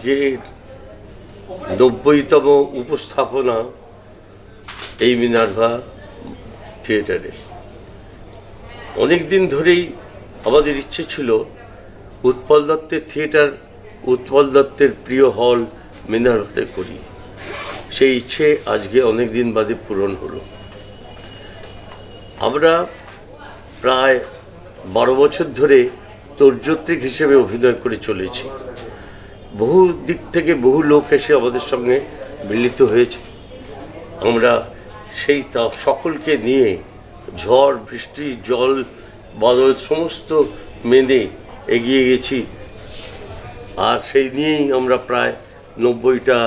আজকের 90তম উপস্থাপনা এই মিনার্ভা থিয়েটারে। অনেক দিন ধরেই আমাদের ইচ্ছে ছিল উৎপল দত্তের থিয়েটার, উৎপল দত্তের প্রিয় হল মিনার্ভাতে করি। সেই ইচ্ছে আজকে অনেক দিন বাদে পূরণ হলো। আমরা প্রায় 12 বছর ধরে তর্জত্রিক হিসেবে অভিনয় করে চলেছি। বহু দিক থেকে বহু লোক এসে আমাদের সঙ্গে মিলিত হয়েছে। আমরা সেই সকলকে নিয়ে ঝড় বৃষ্টি জল বাদল সমস্ত মেনে এগিয়ে গেছি। আর সেই নিয়েই আমরা প্রায় 90টা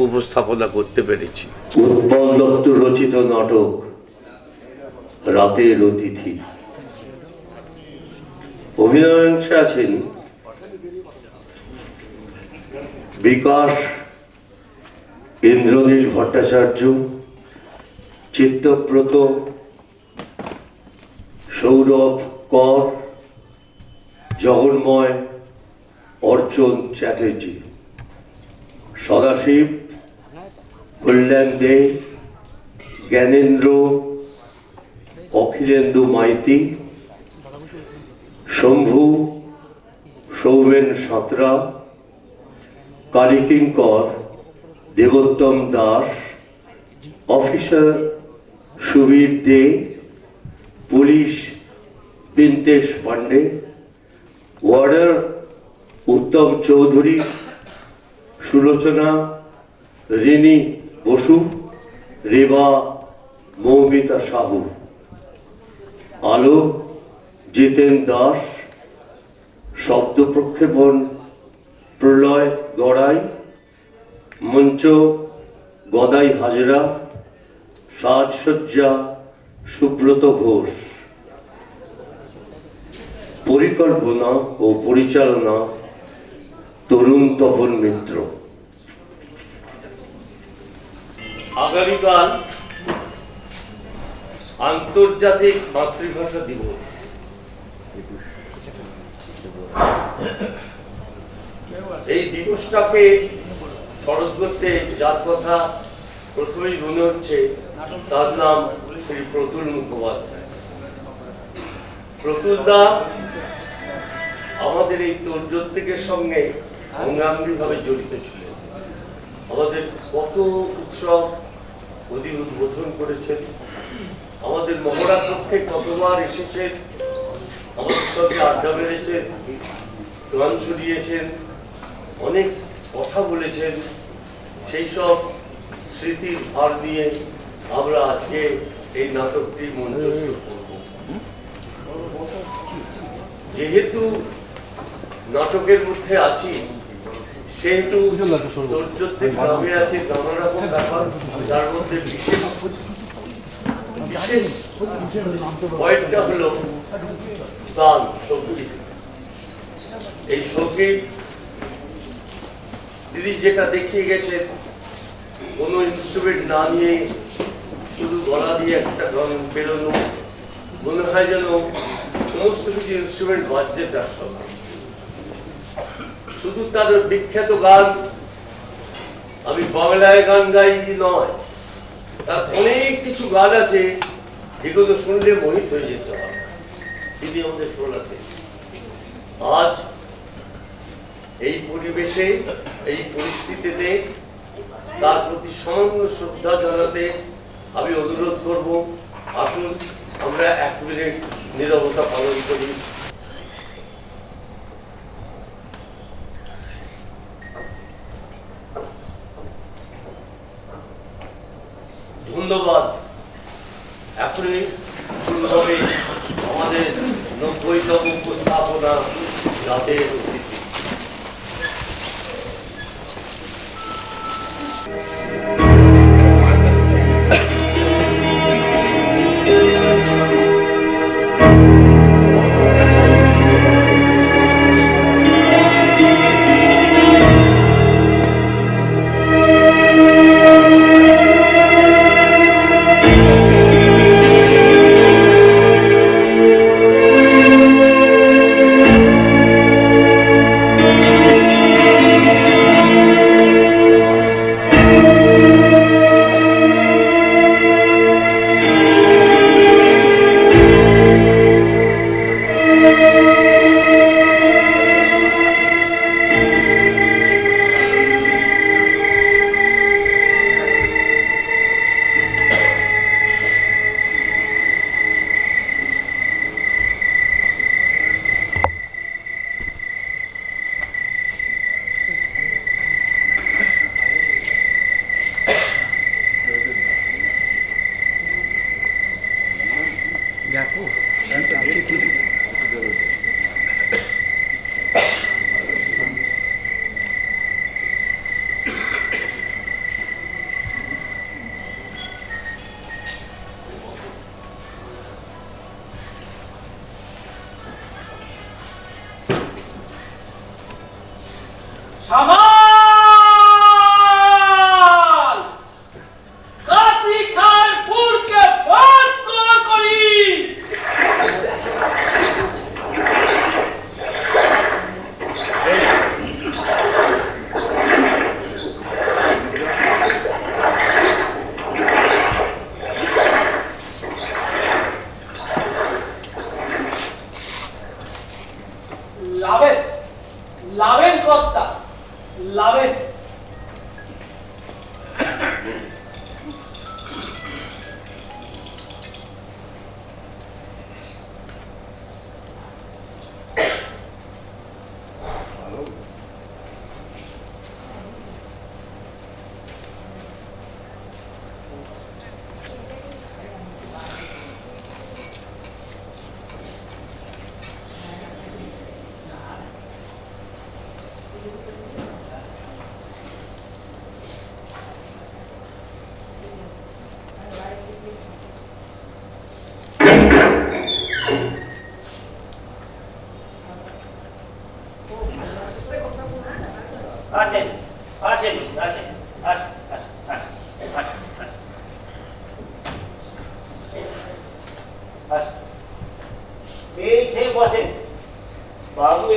উপস্থাপনা করতে পেরেছি। উৎপল দত্ত রচিত নাটক রাতের অতিথি। অভিনয়াংশে আছেন বিকাশ ইন্দ্রনীল ভট্টাচার্য, চিত্তব্রত, সৌরভ কর, জগন্ময়, অর্চন চ্যাটার্জি, সদাশিব, কল্যাণ দে, জ্ঞানেন্দ্র, অখিলেন্দু মাইতি, শম্ভু, সৌমেন সাঁতরা, কালীকিঙ্কর, দেবোত্তম দাস, অফিসার সুবীর দে, পুলিশ পিন্তেশ পান্ডে, ওয়ার্ডার উত্তম চৌধুরী, সুলোচনা, রিনি বসু, রেবা মৌমিতা সাহু, আলো জিতেন দাস, শব্দ প্রক্ষেপণ প্রলয় গড়াই, মঞ্চ গদাই হাজরা, সাজসজ্জা সুব্রত ঘোষ, পরিকল্পনা ও পরিচালনা তরুণ তপন মিত্র। আগামীকাল আন্তর্জাতিক মাতৃভাষা দিবস। এই দিবসটাকে স্মরণ করতে যার কথা প্রথমেই মনে হচ্ছে তার নাম শ্রী প্রতুল মুখোপাধ্যায়। প্রতুল দা আমাদের এই তর্জত্রিকের সঙ্গে অঙ্গাঙ্গিভাবে জড়িত ছিলেন। আমাদের কত উৎসব উনি উদ্বোধন করেছেন, আমাদের মহড়া কক্ষে কতবার এসেছেন, আমাদের সঙ্গে আড্ডা মেরেছেন, গান শুনিয়েছেন, অনেক কথা বলেছেন। সেই সব স্মৃতির ভার নিয়ে আমরা আজকে এই নাটকটি মঞ্চস্থ করব। যেহেতু নাটকের মধ্যে আছি সেহেতু তর্জত্রিক গ্রামে আছে নানা রকম ব্যাপার, তার মধ্যে বিশেষ পয়েন্টটা হলো গান, সঙ্গীত। এই সঙ্গীত দিদি যেটা দেখিয়ে গেছেন, কোনো ইনস্ট্রুমেন্ট না নিয়ে শুধু গলা দিয়ে একটা গান বেরোনো, মনে হয় যেন সমস্ত কিছু ইনস্ট্রুমেন্ট বাজছে তার সঙ্গে। শুধু তার বিখ্যাত গান আমি বাংলায় গান গাই নয়, তার অনেক কিছু গান আছে যেগুলো শুনলে মোহিত হয়ে যেতে হবে। তিনি আমাদের শোনাতে আজ এই পরিবেশে এই পরিস্থিতিতে তার প্রতি সামান্য শ্রদ্ধা জানাতে আমি অনুরোধ করব, আসুন আমরা 1 মিনিট নীরবতা পালন করি। ধন্যবাদ। এখনই শুরু হবে আমাদের 90তম উপস্থাপনা রাতের অতিথি।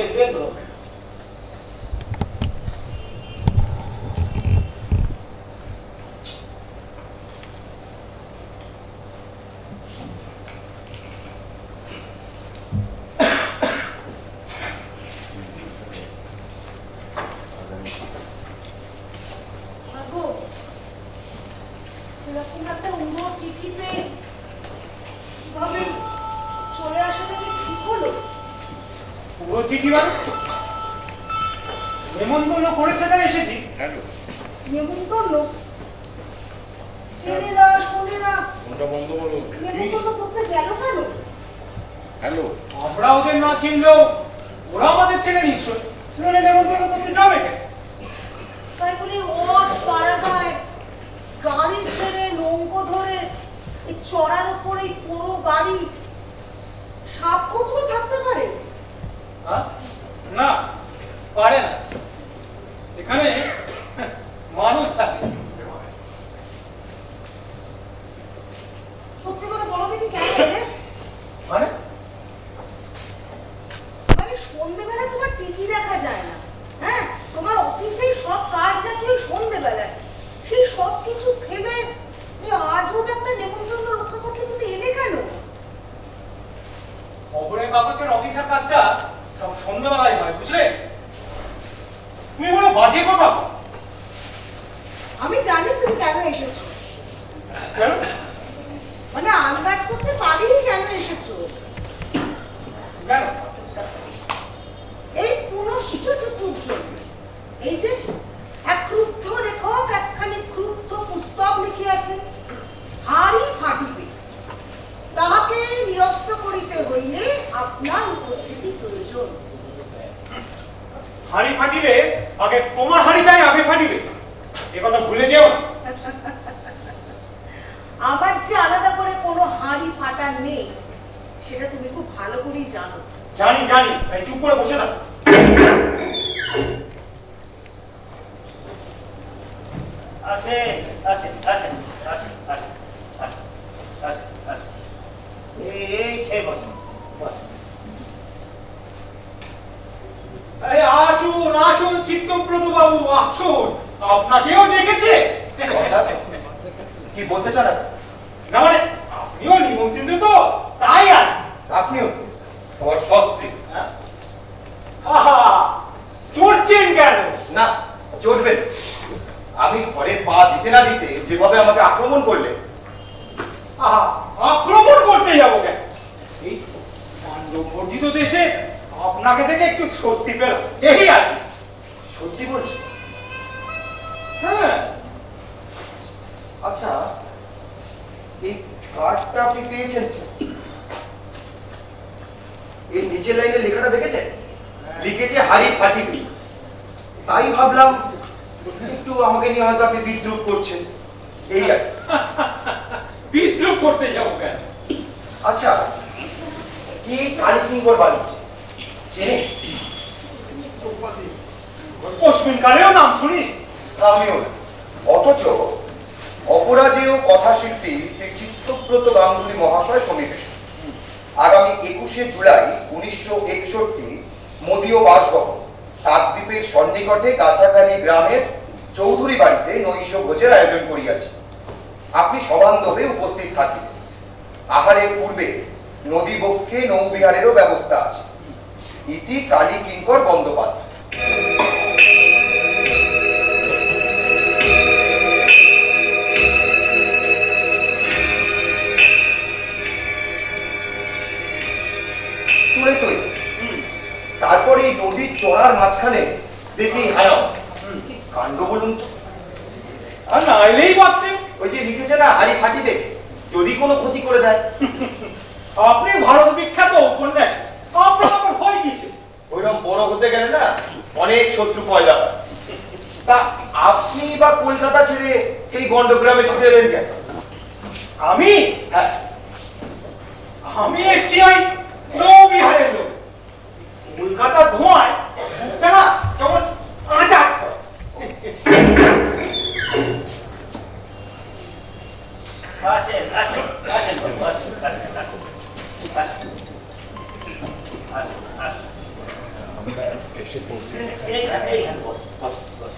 বেশ বেশ তো। এরকম একটা উড়ো চিঠি পেয়ে কিভাবে চলে আসাটা কি ঠিক হলো? পুরো চিঠি মানে নেমন্তন্ন করেছে তাই এসেছি। নেমন্তন্ন চেনে না শোনে না, ফোনটা বন্ধ করো। নেমন্তন্ন করতে গেল কেন? হ্যালো, আমরা ওদের না চিনলেও ওরা আমাদের চেনে নিশ্চয়, নইলে নেমন্তন্ন করতে যাবে কেন? তাই বলে অজ পাড়াগায় গাড়ি ছেড়ে নৌকো ধরে এই চড়ার উপর এই পুরো গাড়ি সাপখোপ তো থাকতে পারে? হ্যাঁ? না, পারে না। এখানে মানুষ থাকে। সত্যি করে বলো দেখি কেন এলে? মানে মানে সন্ধ্যেবেলা তোমার টিভি দেখা যায় না, হ্যাঁ? তোমার অফিসেই সব কাজ নাকি ওই সন্ধ্যেবেলায়, সেই সব কিছু ফেলে এই আজব একটা নেমন্তন্ন রক্ষা করতে তুমি এলে কেন? খবরের কাগজের অফিসের কাজটা সব সন্ধ্যেবেলায় হয়, বুঝলে? তুমি বলো বাজে কথা। আমি জানি তুমি কেন এসেছো, কেন? মানে আন্দাজ করতে পারি কেন এসেছো। কেন? এই পুনশ্চটুকুর জন্য। এই যে এক ক্রুদ্ধ লেখক একখানি ক্রুদ্ধ পুস্তক লিখিয়াছেন, হাড়ি ফাটিবে, তাহাকে নিরস্ত করিতে হইলে আপনার উপস্থিতি প্রয়োজন। হাড়ি ফাটিবে, আগে তোমার হাড়িটাই আগে ফাটিবে, এ কথা ভুলে যেও না। আমার যে আলাদা করে কোনো হাড়ি ফাটা নেই সেটা তুমি খুব ভালো করেই জানো। জানি জানি, তাই চুপ করে বসে থাকো। আসেন আসেন আসেন আসেন আসেন আসেন আসেন আসেন এই খেয়ে বসুন বসুন। এই আসুন আসুন চিত্তব্রত বাবু, আসুন, আপনাকেও ডেকেছে। কি বলতে চান? না মানে আপনিও নিমন্ত্রিত তো, তাই আর আপনিও আমার সস্ত্রী। আহা, চড়ছেন কেন? না, চড়বেন। আমি ঘরে পা দিতে না দিতে যেভাবে আমাকে আক্রমণ করলে। আহা, আক্রমণ করতে যাবো কেন? এই পাণ্ডব বর্জিত দেশে আপনাকে থেকে একটু স্বস্তি পেলাম, এই আর কি। সত্যি বলছি? হ্যাঁ, আচ্ছা, এই কার্ডটা আপনি পেয়েছেন তো? এই নিচের লাইনে লেখাটা দেখেছেন? লিখেছে হাড়ি ফাটিবি। তাই ভাবলাম একটু আমাকে নিয়ে হয়তো আপনি বিদ্রুপ করছেন, এই আর কি। বিদ্রুপ করতে যাবো কেন? আচ্ছা, কি কালীকিঙ্কর বানিয়েছে চেনে? অশ্বিন কালেও নাম শুনি। আমিও না। অথচ অপরাজেয় কথাশিল্পী শ্রী চিত্তব্রত গাঙ্গুলী মহাশয় সন্নিবেশ আগামী 21শে জুলাই 1961 মদীয় বাসভবন কাকদ্বীপের সন্নিকটে গাছাখালী গ্রামের চৌধুরী বাড়িতে নৈশ ভোজের আয়োজন করিয়াছি। আপনি সবান্ধবে উপস্থিত থাকিবেন। আহারের পূর্বে নদী বক্ষে নৌবিহারেরও ব্যবস্থা আছে। ইতি কালী কিঙ্কর বন্দ্যোপাধ্যায়। চুড়ে তৈরি। তারপরে এই নদীর চড়ার মাঝখানে দেখি হারাম কাণ্ড বলুন তো। আর না এলেই পারতেন। ওই যে লিখেছে না হাড়ি ফাটিবে, যদি কোনো ক্ষতি করে দেয়। আপনি ভারত বিখ্যাত উপন্যাস, আপনার আবার ভয় কিসে? ওইরকম বড় হতে গেলে না অনেক শত্রু পয়দা হয়। তা আপনি বা কলকাতা ছেড়ে এই গন্ডগ্রামে ছুটে এলেন কেন? আমি হ্যাঁ, আমি এসছি ওই নৌবিহারের লোক। কলকাতা ধোঁয়ায় মুখটা না কেমন আটা। আসেন আসেন আসেন বাবু, আসেন আসেন আসেন আসেন আসেন আসেন। এইখানে বস বস বস।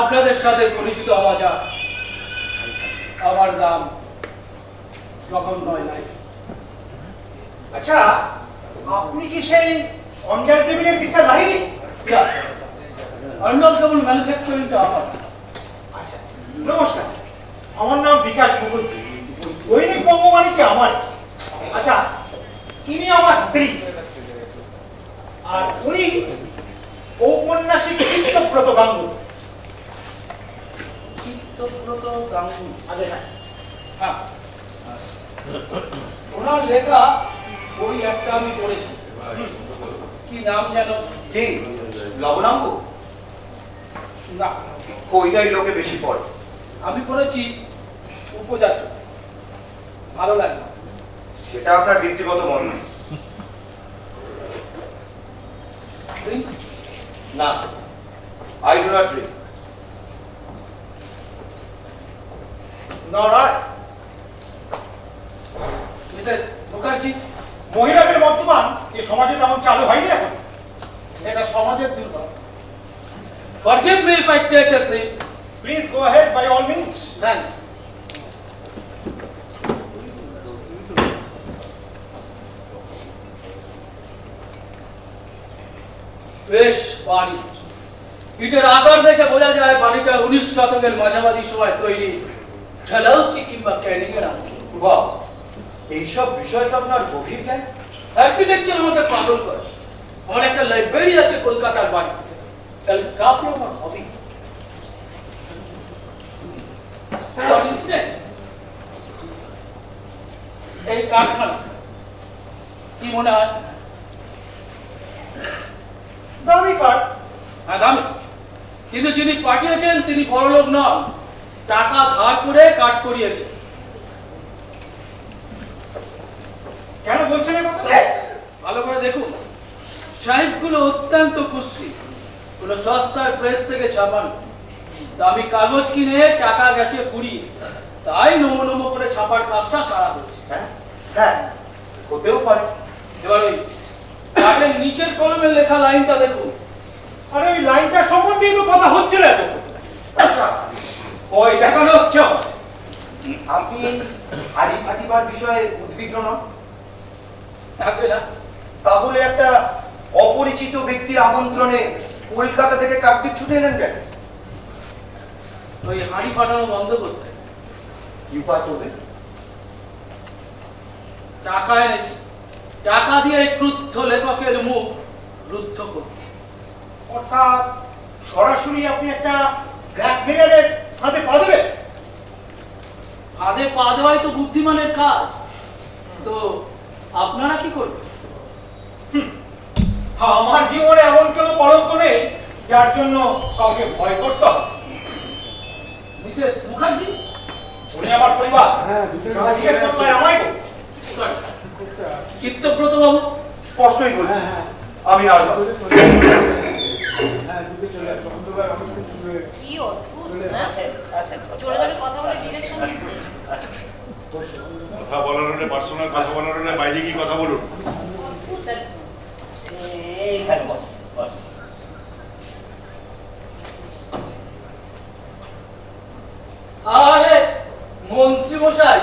আপনাদের সাথে পরিচিত হওয়া যাক। আমার নাম জগন্নয় নাইক। আচ্ছা, আপনি কি সেই অঞ্জল টেবিলের মিস্টার লাহিড়ী? অঞ্জল কেবল ম্যানুফ্যাকচারিংটা আমার। আচ্ছা, নমস্কার, আমার নাম বিকাশ মুখুজ্জি। দৈনিক বঙ্গবাণীতে আমার। আচ্ছা, ইনি আমার স্ত্রী, আর উনি ঔপন্যাসিক চিত্তব্রত গাঙ্গুলি। চিত্তব্রত গাঙ্গুলি। আগে হ্যাঁ, হ্যাঁ, ওনার লেখা বই একটা আমি পড়েছি। কি নাম যেন? কি লবণাম্ব? না, ওইটাই লোকে বেশি পড়ে। আমি পড়েছি উপজাত। ভালো লাগলো। সেটা আপনার ব্যক্তিগত মন নয়। Drinks? না, আই ডু নট ড্রিঙ্ক। নড়ায় মিসেস মুখার্জি, মহিলাদের মদ্যপান এই সমাজে তেমন চালু হয়নি এখন। এটা সমাজের দুর্ভাগ্য। Forgive me if I take a sip. Please go head by all means. Thanks. বেশ বাড়ি। ইটের আকার দেখে বোঝা যায় বাড়িটা 19 শতকের মাঝামাঝি সময় তৈরি। ঠেলাউসি কিংবা ক্যানিং এর আমল। বাহ, এইসব বিষয় তো আপনার গভীর জ্ঞান। আর্কিটেকচার আমাকে পাগল করে। আমার একটা লাইব্রেরি আছে কলকাতার বাড়িতে। ক্যালিগ্রাফি আমার হবি। এই কারখানা কি মনে হয়? দামি কাঠ। হ্যাঁ, দামি। কিন্তু যিনি পাঠিয়েছেন তিনি বড়লোক নন, টাকা ধার করে কাঠ করিয়েছে। কেন বলছেন এই কথা? ভালো করে দেখুন, সাহেবগুলো অত্যন্ত খুশি। কোনো সস্তার প্রেস থেকে ছাপানো। দামি কাগজ কিনে টাকা গেছে পুড়িয়ে, তাই নমো নমো করে ছাপার কাজটা সারা হচ্ছে। হ্যাঁ হ্যাঁ, হতেও পারে। এবার ওই কাঠের নিচের কলমের লেখা লাইনটা দেখুন। আরে ওই লাইনটা সম্বন্ধেই তো কথা হচ্ছে না তো। আচ্ছা, ওই দেখানো হচ্ছে আমার। আপনি হাড়ি ফাটিবার বিষয়ে উদ্বিগ্ন নন? থাকবে না? তাহলে একটা অপরিচিত ব্যক্তির আমন্ত্রণে কলকাতা থেকে কার্তিক ছুটে এলেন কেন? ওই হাঁড়ি ফাটানো বন্ধ করতে। কি উপায় তবে? টাকা এনেছি, টাকা দিয়ে এই ক্রুদ্ধ লেখকের মুখ রুদ্ধ করব। অর্থাৎ সরাসরি আপনি একটা ব্ল্যাকমেলারের হাতে পা দেবেন? ফাঁদে পা দেওয়াই তো বুদ্ধিমানের কাজ। তো আপনারা কি করবেন? আমার জীবনে এমন কোনো কলঙ্ক নেই যার জন্য কাউকে ভয় করতে হবে। মিসেস মুখার্জি? উনি আমার পরিবার। জিজ্ঞেস করতে হয় আমায় তো। Sorry. চিত্তব্রত বাবু? স্পষ্টই বলছি, আমি আর কি অদ্ভুত, হ্যাঁ? জোরে জোরে কথা বলে ডিরেকশন কথা বলার হলে পার্সোনাল কথা বলার হলে বাইরে গিয়ে কথা বলুন। অদ্ভুত একদম। এইখানে বস বস। আরে মন্ত্রী মশাই,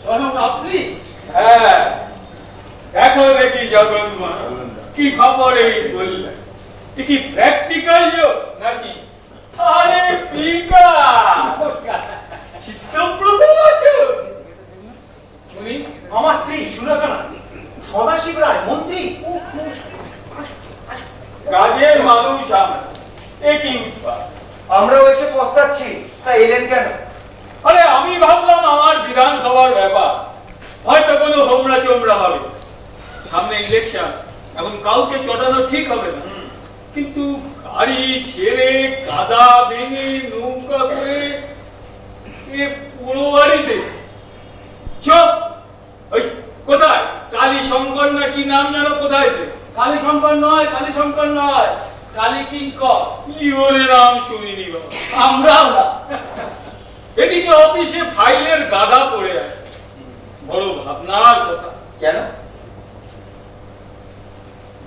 স্বয়ং আপনি? হ্যাঁ, দেখো দেখি জগন্মা, কি খবর এই বললে? এ কি প্র্যাকটিক্যাল যোগ নাকি? আরে পিকা চিত্তব্রত আছো? উনি আমার স্ত্রী সুলোচনা, সদাশিব রায়, মন্ত্রী। কাজের মানুষ আমরা, এ কি উৎপাদ? আমরাও এসে পস্তাচ্ছি, তা এলেন কেন? আরে আমি ভাবলাম আমার বিধানসভার ব্যাপার, হয়তো কোনো হোমরা চোমরা হবে। সামনে ইলেকশন, এখন কাউকে চটানো ঠিক হবে না। কিন্তু গাড়ি ছেড়ে কাদা ভেঙে নৌকা করে এ পুরো বাড়িতে চুপ! ওই কোথায় কালী শঙ্কর না কি নাম জানো, কোথায় সে? কালী শঙ্কর নয়, কালী শঙ্কর নয়, কালী কিঙ্কর। জীবনে নাম শুনিনি বাবা। আমরাও না। এদিকে অফিসে ফাইলের গাদা পড়ে আছে, বড় ভাবনার কথা। কেন?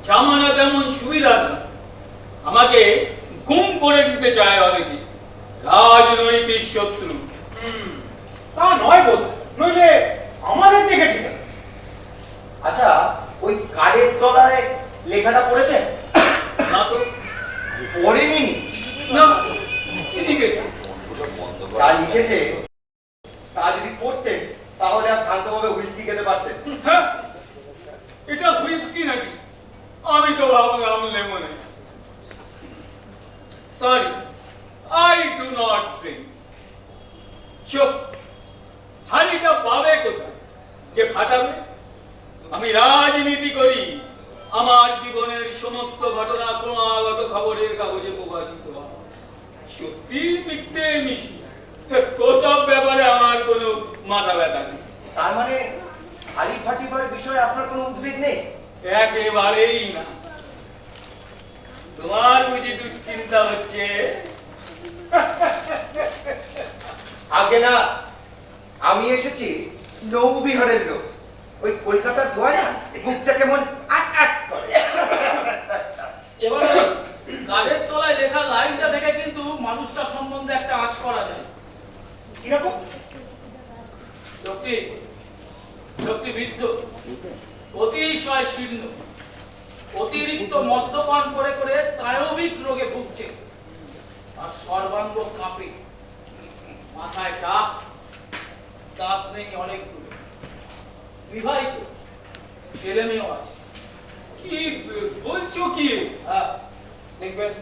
জামানা তেমন সুবিধা না, আমাকে গুম করে দিতে চায় অনেকে, রাজনৈতিক শত্রু। তা নয় বোধ, নইলে আমাদের দেখেছি কেন? আচ্ছা, ওই কার্ডের তলায় লেখাটা পড়েছেন? না তো, পড়েনি? না, কি লিখেছে? যা লিখেছে তা যদি পড়তেন তাহলে আর শান্তভাবে হুইস্কি খেতে পারতেন। হ্যাঁ, এটা হুইস্কি নাকি? আমি তো ভাবলাম লেমনে। Sorry, I do not drink. চুপ! হাড়িটা পাবে কোথায় যে ফাটাবে? আমি রাজনীতি করি, আমার জীবনের সমস্ত ঘটনা ক্রমাগত খবরের কাগজে প্রকাশিত হয়। সত্যি মিথ্যে মিশি, ওসব ব্যাপারে আমার কোনো মাথা ব্যথা নেই। তার মানে হাড়ি ফাটিবার বিষয়ে আপনার কোনো উদ্বেগ নেই? একেবারেই না। তোমার বুঝি দুশ্চিন্তা হচ্ছে? আগে না, আমি এসেছি নৌবিহারের লোক। ওই কলকাতার ধোয়া না বুকটা কেমন আট আট করে। এবার ওই কাঠের তলায় লেখা লাইনটা দেখে কিন্তু মানুষটার সম্বন্ধে একটা আঁচ করা যায়। কিরকম? লোকটি লোকটি বৃদ্ধ, অতিশয় শীর্ণ, অতিরিক্ত মদ্যপান করে করে স্নায়বিক রোগে ভুগছে, আর সর্বাঙ্গ কাঁপে, মাথায় টাক, দাঁত নেই অনেকগুলো, বিবাহিত, ছেলে মেয়েও আছে। কি বলছো কি? হ্যাঁ, দেখবেন।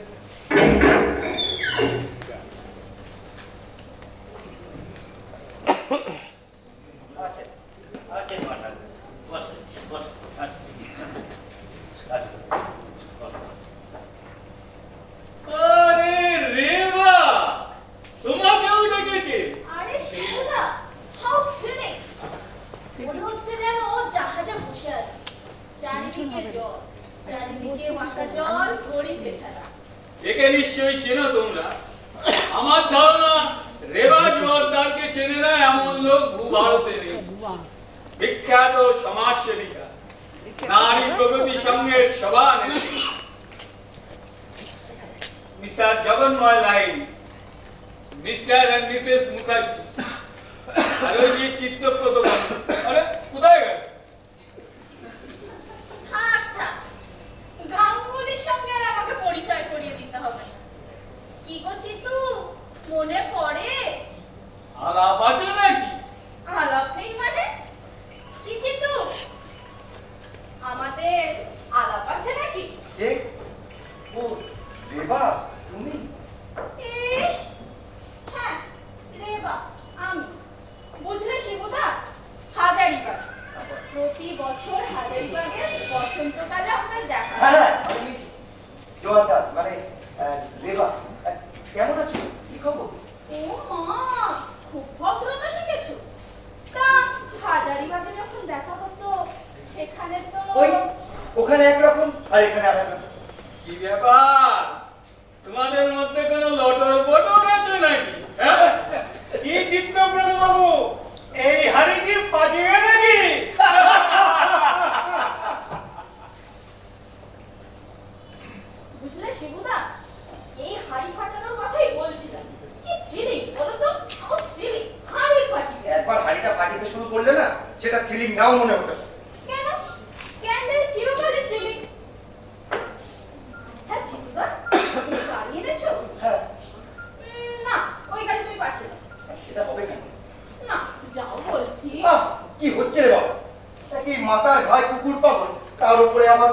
আসেন, আসেন মাতা, বসেন, বসেন, আসেন, আসেন, বসেন। আরে রেবা, তোমাকেও ডেকেছে? আরে শিবুদা, হাউ থ্রিলিং! মনে হচ্ছে যেন জাহাজে বসে আছি, চারিদিকে জল, চারিদিকে মাথা জল, ধরিছে খেলা। একে নিশ্চয়ই চেনো তোমরা। আমার ধারণা রেবা জোয়ারদারকে চেনে না এমন লোক ভূভারতে নেই। বিখ্যাত সমাজসেবিকা, নারী প্রগতি সংঘের সভানেত্রী mister Jaganmoy Lahiri, mister and Mrs Mukherjee, আর ওই যে চিত্তব্রত বন্ধু। আরে কোথায় গেল? থাক থাক, গাঙ্গুলির সঙ্গে আর আমাকে পরিচয় করিয়ে দিতে হবে না। কি গো চিতু, মনে পড়ে? আলাপ আছে নাকি? আলাপ নেই মানে? কি চিতু, আমাদের আলাপ আছে নাকি? কে? ও রেবা, তুমি? ইস, হ্যাঁ, রেবা, আমি। বুঝলে শিবুদা, হাজারিবাগ, প্রতি বছর হাজারিবাগে বসন্তকালে আপনার দেখা হয়। হ্যাঁ, আমি মিস জোয়ারদার, মানে রেবা। কেমন আছো? কি খবর? ও মা, খুব ভদ্রতা শিখেছো। তা হাজারিবাগে যখন দেখা হতো সেখানে তো ওই ওখানে একরকম আর এখানে আরেকরকম। কি ব্যাপার, তোমাদের মধ্যে কোনো লটর বটর আছে নাকি? হ্যাঁ, কি চিত্তব্রত বাবু, এই হাড়ি কি ফাটিবে নাকি? বুঝলে শিবুদা, এই হাড়ি ফাটানোর কথাই বলছিলাম। কি থ্রিলিং বলো তো, ও থ্রিলিং, হাড়ি ফাটিবে। একবার হাড়িটা ফাটিতে শুরু করলে না, সেটা থ্রিলিং নাও মনে হতো না। কেন? স্ক্যান্ডাল চিরকালই থ্রিলিং। আচ্ছা চিবুদা, তুমি গাড়ি এনেছো? হ্যাঁ, না, ওই গাড়ি তুমি পাঠিয়ে দাও। সেটা হবে কেন? না, যাও বলছি। কি হচ্ছে রে বাবা? কি মাথার ঘায়ে কুকুর পাগল, তার উপরে আবার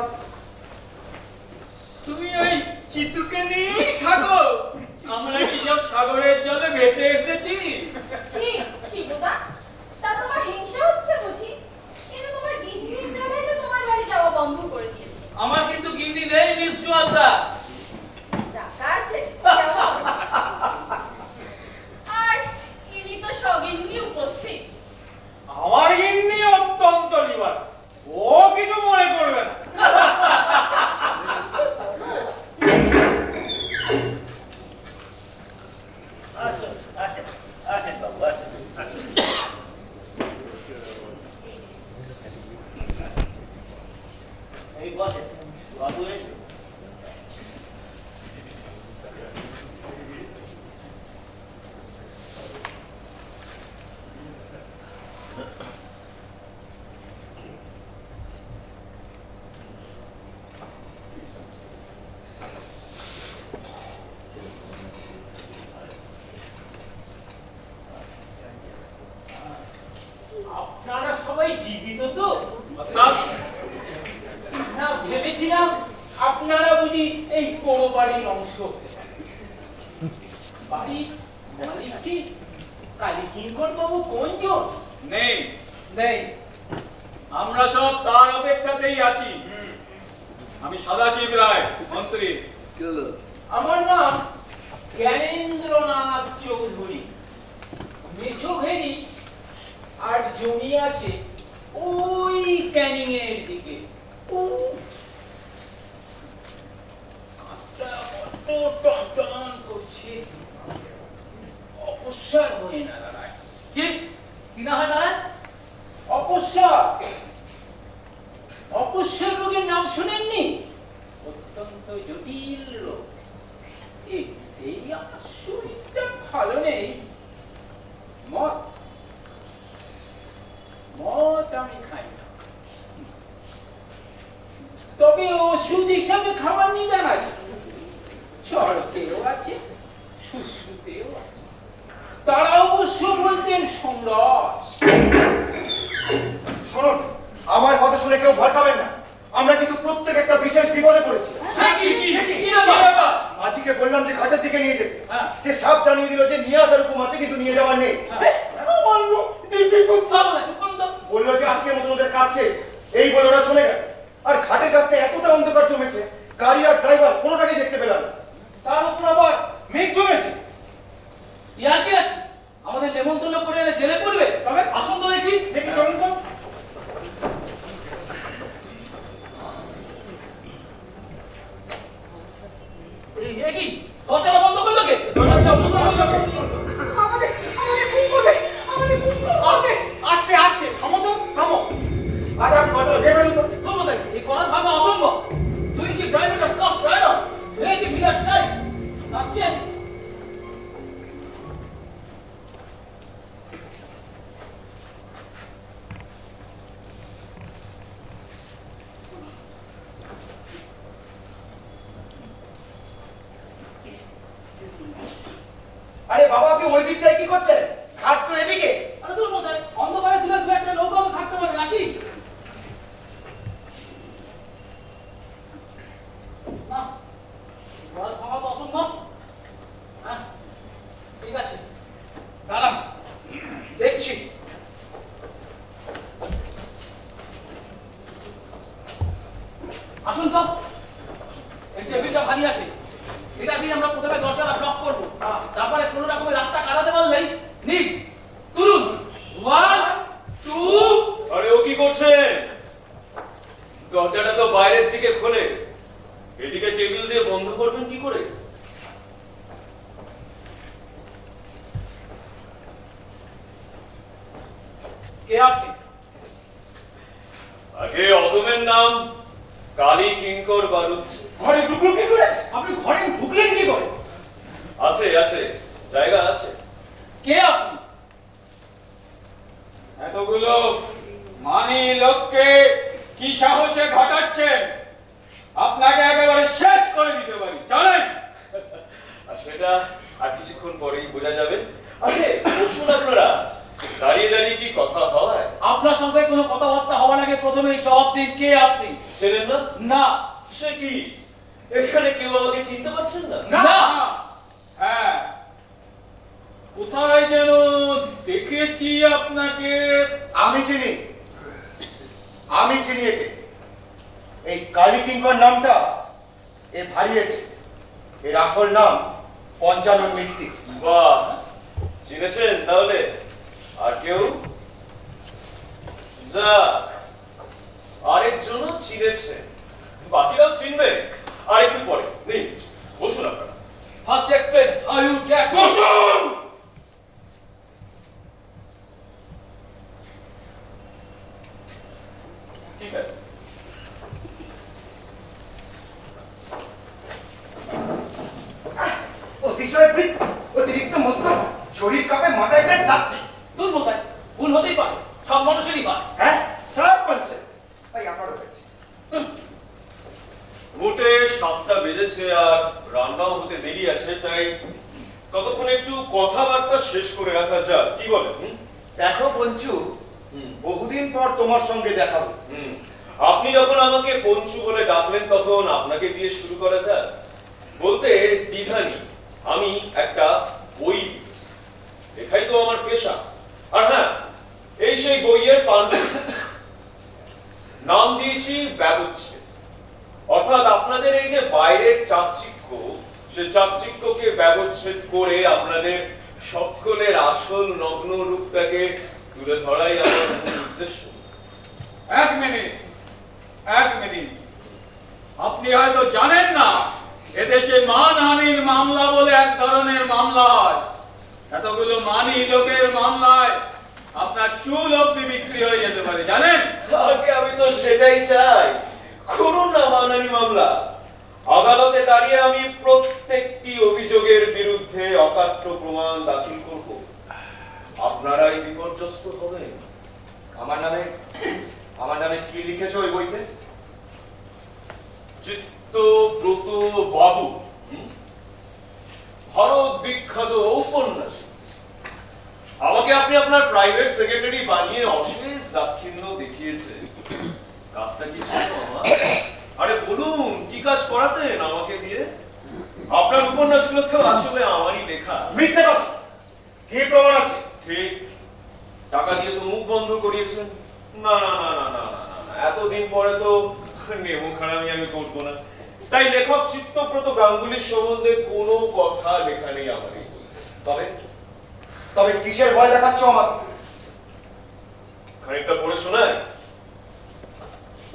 তুমি ওই চিতুকে নিয়েই থাকো। আমরা কি সব সাগরের জলে ভেসে এসেছি? ছি, শিবুদা, তা তোমার হিংসা হচ্ছে বুঝি? কিন্তু তোমার গিন্নির দ্বারাই তো তোমার বাড়ি যাওয়া বন্ধ করে দিয়েছে। আমার কিন্তু গিন্নি নেই মিস জোয়ারদার। টাকা আছে, যাও। আর ইনি তো সগিন্নি উপস্থিত। আমার সবাই জীবিত তো? না, ভেবেছিলাম আপনারা বুঝি এই পোড়ো বাড়ির অংশ। বাড়ির মালিক কি কালী কিঙ্কর বাবু কোনজন? নেই নেই, আমরা সব তার অপেক্ষাতেই আছি। আমি সদাশিব রায়, মন্ত্রী। আমার নাম জ্ঞানেন্দ্রনাথ চৌধুরী। মেছো ঘেরি আর জমি আছে ওই ক্যানিং এর দিকে। কাঁচটা বড্ড টনটন করছে, অপস্যার হয়ে না দাঁড়ায়। কি না হয় দাঁড়ায়? অপস্যার অপস্যার রোগের নাম শুনেননি? অত্যন্ত জটিল রোগ। এই আমার শরীরটা ভালো নেই। মদ মদ আমি খাই না, তবে ওষুধ হিসাবে খাবার নিদান আছে। চড়কেও আছে, সুশ্রুতেও আছে। তারা অবশ্য বলতেন সমরস। শুনুন, আমার কথা শুনে কেউ ভয় পাবেন না। আমরা কিন্তু প্রত্যেক একটা বিশেষ বিপদে পড়েছি। মাঝিকে বললাম যে ঘাটের দিকে নিয়ে যেতে, যে সাপ জানিয়ে দিল যে নিয়ে আসার হুকুম আছে কিন্তু নিয়ে যাওয়ার নেই। বললো যে আজকের মতো ওদের কাজ শেষ, এই বলে ওরা চলে গেল। আর ঘাটের কাছটা এতটা অন্ধকার জমেছে, গাড়ি আর ড্রাইভার কোনোটাকেই দেখতে পেলাম না। তার উপর আবার মেঘ জমেছে। ইয়ার কি আছে? আমাদের নেমন্তন্ন করে এনে জেলে পড়বে? তবে আসুন তো দেখি। দেখি, চলুন তো। এই কি দরজাটা বন্ধ করলো কে? দরজাটা বন্ধ করলো কে? আমাদের খুন করবে, আমাদের খুন করবে। আস্তে আস্তে, থামো তো, থামো। আচ্ছা, আপনি কথাটা ভেবে নিন তো। বলবো স্যার, এই করার ভাবে অসম্ভব। তুই কি ড্রাইভারটা কষ্ট হয় না? এই যে বিরাট টাইম ভাবছেন। আরে বাবা, আপনি ওই দিকটায় কি করছেন? ঘাট তো এদিকে। আরে তোর মশাই, অন্ধকারে তুলে দু একটা নৌকা তো থাকতে পারে নাকি? না, ঘর ভাঙা তো অসম্ভব। হ্যাঁ, ঠিক আছে, দাঁড়ান, দেখছি। আসুন তো, এই টেবিলটা ভারী আছে, এটা দিয়ে আমরা প্রথমে দরজাটা ব্লক করবো, তারপরে কোনো রকমের রাস্তা কাটাতে পারলেই নিন, তুলুন। 1 2। আরে ও কি করছে? দরজাটা তো বাইরের দিকে খোলে, এদিকে টেবিল দিয়ে বন্ধ করবেন কি করে? কে আপনি? আগে অদমের নাম কালী কিঙ্কর বারুদ। ঘরে ঢুকলো কি করে? আপনি ঘরে ঢুকলেন কি করে? আছে আছে, জায়গা আছে। কে আপনি? এতগুলো মানি লোককে কি সাহসে ঘটাচ্ছেন? আপনাকে একেবারে শেষ করে দিতে পারি, জানেন? আর সেটা আর কিছুক্ষণ পরেই বোঝা যাবে। আরে বসুন আপনারা, দাঁড়িয়ে দাঁড়িয়ে কি কথা হয়? আপনার সঙ্গে কোনো কথাবার্তা হওয়ার আগে প্রথমেই জবাব দিন, কে আপনি? চেনেন না? না। সে কি, এখানে কেউ আমাকে চিনতে পারছেন না? না। হ্যাঁ, কোথায় যেন দেখেছি আপনাকে। আমি চিনি একে। এই কালী কিঙ্কর নামটা এ ভারিয়েছে। এর আসল নাম পঞ্চানন মিত্তির। বাহ, চিনেছেন তাহলে? আর কেউ? যাক, আরেকজনও চিনেছে, বাকিরাও চিনবে আর একটু পরে। নিন বসুন আপনারা। First explain how you get. বসুন। ঠিক আছে, অতিশয় অতিরিক্ত মধ্যম, শরীর কাঁপে, মাথায় একটা দাঁড়ি। তুই মশাই, ভুল হতেই পারে, সব মানুষেরই হয়। হ্যাঁ, সব বলছে, তাই আমারও হয়েছে। মোটে 7টা বেজেছে আর রান্নাও হতে দেরি আছে, তাই ততক্ষণ একটু কথাবার্তা শেষ করে রাখা যাক, কি বলেন? দেখো পঞ্চু, বহুদিন পর তোমার সঙ্গে দেখা হলো। আপনি যখন আমাকে পঞ্চু বলে ডাকলেন তখন আপনাকে দিয়ে শুরু করা যাক। বলতে দ্বিধা নেই, আমি একটা বই লিখেছি। লেখাই তো আমার পেশা। আর হ্যাঁ, এই সেই বইয়ের পাণ্ডুলিপি। নাম দিয়েছি ব্যবচ্ছেদ। অর্থাৎ আপনাদের এই যে বাইরের চাকচিক্য, সে চাকচিক্যকে ব্যবচ্ছেদ করে আপনাদের সকলের আসল নগ্ন রূপটাকে তুলে ধরাই আমার মূল উদ্দেশ্য। এক মিনিট। আপনি হয়তো জানেন না, এদেশে মানহানির মামলা বলে এক ধরনের মামলা হয়। এতগুলো মানি লোকের মামলায় আপনার চুল অব্দি বিক্রি হয়ে যেতে পারে, জানেন? আগে আমি তো সেটাই চাই, করুন না মানহানি মামলা। আদালতে দাঁড়িয়ে আমি প্রত্যেকটি অভিযোগের বিরুদ্ধে অকাট্য প্রমাণ দাখিল করব। আপনারাই বিপর্যস্ত হবেন। আমার নামে কি লিখেছো ওই বইতে? চিত্তব্রত বাবু, ভারত বিখ্যাত ঔপন্যাসিক। আমাকে আপনি আপনার প্রাইভেট সেক্রেটারি বানিয়ে অশেষ দাক্ষিণ্য দেখিয়েছেন। কাজটা কি ছিল আমার? আরে বলুন, কি কাজ করাতেন আমাকে দিয়ে? আপনার উপন্যাসগুলো তো আসলে আমারই লেখা। মিথ্যে কথা, কি প্রমাণ আছে? ঠিক, টাকা দিয়ে তো মুখ বন্ধ করিয়েছেন। না না না না না না না, এতদিন পরে তো নেমখানামি আমি করবো না। তাই লেখক চিত্তব্রত গাঙ্গুলির সম্বন্ধে কোনো কথা লেখা নেই আমার এই বইতে। তবে কিসের ভয় দেখাচ্ছ আমার? খানিকটা পড়ে শোনায়।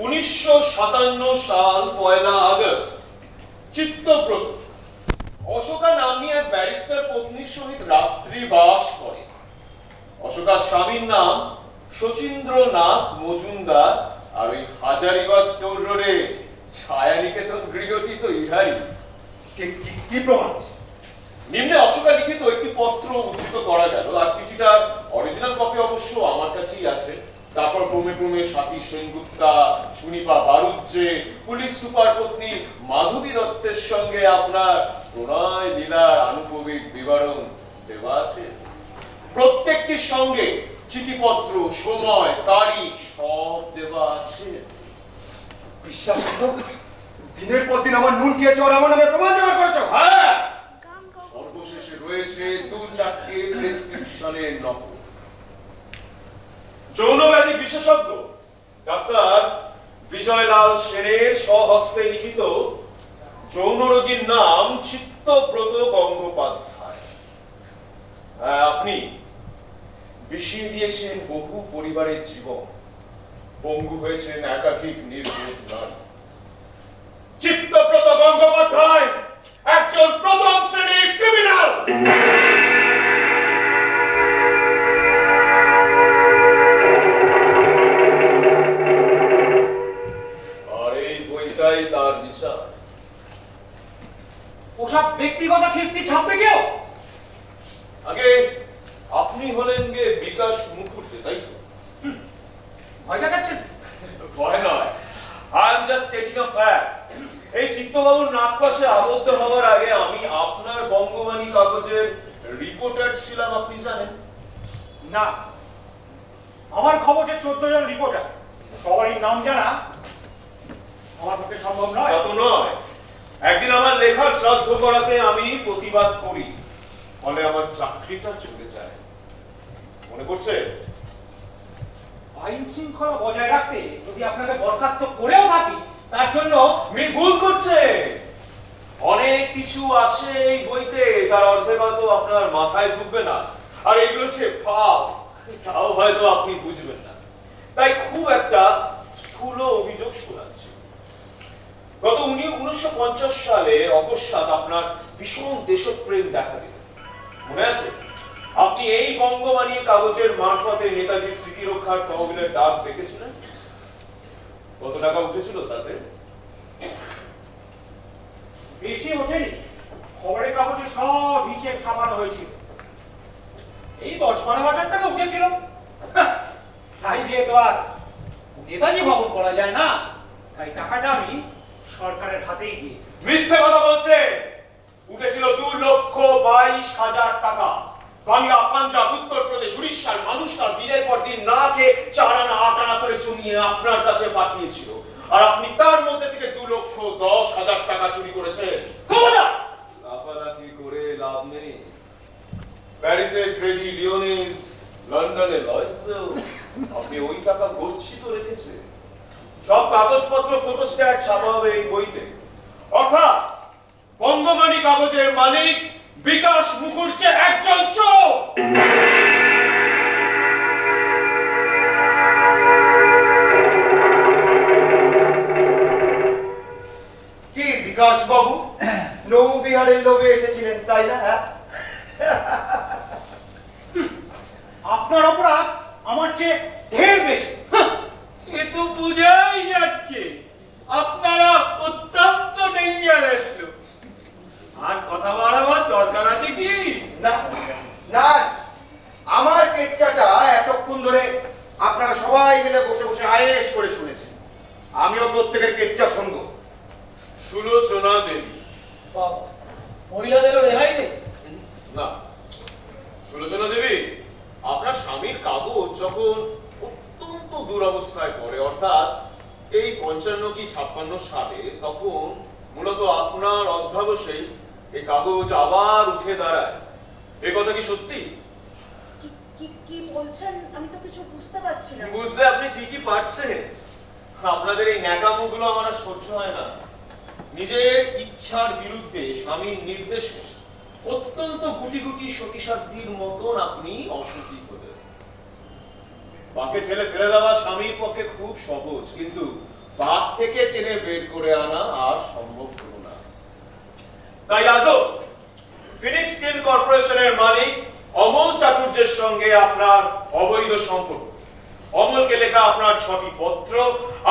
1957 সাল 1 আগস্ট চিত্তব্রত অশোকা নাম্নী এক ব্যারিস্টার পত্নীর সহিত রাত্রি বাস করে। অশোকার স্বামীর নাম শচীন্দ্রনাথ মজুমদার, আর ওই হাজারিবাগ স্টোর রোডে ছায়ানিকেতন গৃহটি তো ইহারই। কি প্রমাণ? নিম্নে অশোকা লিখিত একটি পত্র উদ্ধৃত করা গেল, আর চিঠিটার অরিজিনাল কপি অবশ্য আমার কাছেই আছে। তারপর ক্রমে ক্রমে সাথী সেনগুপ্তা, সুনিপা বারুজ্জে, পুলিশ সুপার পত্নী মাধবী দত্তের সঙ্গে আপনার প্রণয় লীলার আনুপবিক বিবরণ দেওয়া আছে। প্রত্যেকটির সঙ্গে চিঠিপত্র, সময়, তারিখ সব দেওয়া আছে। বিশ্বাস করো, দিনের পর দিন আমার নুন খেয়েছো আর আমার নামে প্রমাণ জমা করেছো। হ্যাঁ, সর্বশেষে রয়েছে 2-4টে প্রেসক্রিপশনের নকল। যৌনব্যাধি বিশেষজ্ঞ ডাক্তার বিজয়লাল সেনের স্বহস্তে লিখিত যৌন রোগীর নাম চিত্তব্রত গঙ্গোপাধ্যায়। আপনি বিষিয়ে দিয়েছেন বহু পরিবারের জীবন, পঙ্গু হয়েছেন একাধিক নির্বোধ নারী। চিত্তব্রত গঙ্গোপাধ্যায় একজন প্রথম শ্রেণীর ক্রিমিনাল। আর এই বইটাই তার বিচার। ওসব ব্যক্তিগত খিস্তি ছাপবে কেউ? আগে আপনি হলেন গে বিকাশ মুখুর্জে, তাই তো? ভয় দেখাচ্ছেন? ভয় নয়, I am just stating a fact. এই চিত্তবাবুর নাগপাশে আবদ্ধ হওয়ার আগে আমি আপনার বঙ্গবাণী কাগজের রিপোর্টার ছিলাম, আপনি জানেন? না, আমার খবরে 14 জন রিপোর্টার, সবারই নাম জানা আমার পক্ষে সম্ভব নয়। তা তো নয়। একদিন আমার লেখার শ্রাদ্ধ করাতে আমি প্রতিবাদ করি, ফলে আমার চাকরিটা চলে যায়। মনে পড়ছে? আইন শৃঙ্খলা বজায় রাখতে যদি আপনাকে বরখাস্ত করেও থাকি, তার জন্য আমি ভুল করছে। অনেক কিছু আছে এই বইতে, তার অর্ধেক হয়তো আপনার মাথায় ঢুকবে না, আর এগুলো হচ্ছে ভাব, তাও হয়তো আপনি বুঝবেন না। তাই খুব একটা স্থূল অভিযোগ শোনাচ্ছি। গত 1950 সালে অকস্মাৎ আপনার ভীষণ দেশপ্রেম দেখা দিল, মনে আছে? আপনি এই বঙ্গবাণীর কাগজের মারফতে নেতাজি স্মৃতি রক্ষার তহবিলের ডাক দেখেছিলেন। কত টাকা উঠেছিল তাতে? বেশি ওঠেনি, খবরের কাগজে সব হিসেব ছাপানো হয়েছিল। এই 10-12 হাজার টাকা উঠেছিল। তাই দিয়ে তো আর নেতাজি ভবন করা যায় না। তাই টাকাটা আমি সরকারের হাতেই দিই। মিথ্যে কথা বলছে। উঠেছিল 2,22,000 টাকা। বাংলা, পাঞ্জাব, উত্তরপ্রদেশ, বাংলাদেশ উড়িষ্যার মানুষ তার দিনের পর দিন না খেয়ে 4 আনা 8 আনা করে জমিয়ে আপনার কাছে পাঠিয়েছিল, আর আপনি তার মধ্যে থেকে 2,10,000 টাকা চুরি করেছেন। লাফালাফি করে লাভ নেই। প্যারিসের ট্রেডি লিওনেস, লন্ডনে লয়েডসেও আপনি ওই টাকা গচ্ছিত রেখেছেন। সব কাগজপত্র ফটোস্ট্যাট ছাপা হবে এই বইতে। অর্থাৎ বঙ্গবাণী কাগজের মালিক বিকাশ মুখুর্জি একজন চোর। কি বিকাশ বাবু, নৌবিহারের লোভে এসেছিলেন তাই না? হ্যাঁ, আপনার অপরাধ আমার চেয়ে ঢের বেশি। এ তো বোঝাই যাচ্ছে আপনারা অত্যন্ত ডেঞ্জারাস লোক। আর কথা বাড়াবার দরকার আছে কি? না না, আমার কেচ্চাটা এতক্ষণ ধরে আপনারা সবাই মিলে বসে বসে আয়েশ করে শুনেছেন। আমিও প্রত্যেকের কেচ্চা শুনবো। সুলোচনা দেবী। বাবা, মহিলাদেরও রেহাই নেই? না, সুলোচনা দেবী, আপনার স্বামীর কাগজ যখন অত্যন্ত দুরবস্থায় পড়ে, অর্থাৎ এই 55 কি 56 সালে, তখন মূলত আপনার অধ্যাবসায় এই কাগজ আবার উঠে দাঁড়ায়। এই কথা কি সত্যি? কি বলছেন? আমি তো কিছু বুঝতে পারছি না। বুঝতে আপনি ঠিকই পারছেন। আপনাদের এই ন্যাকামোগুলো আমার আর সহ্য হয় না। নিজের ইচ্ছার বিরুদ্ধে স্বামীর নির্দেশে অত্যন্ত গুটি গুটি সতীসাধ্যীর মতন আপনি অসতী হলেন। বাঁকে ঠেলে ফেলে দেওয়া স্বামীর পক্ষে খুব সহজ, কিন্তু বাঁক থেকে টেনে বের করে আনা আর সম্ভব হলো না। তাই আজও ফিনিক্স স্টিল কর্পোরেশনের মালিক অমল চাটুর্যের সঙ্গে আপনার অবৈধ সম্পর্ক। অমলকে লেখা আপনার 6টি পত্র,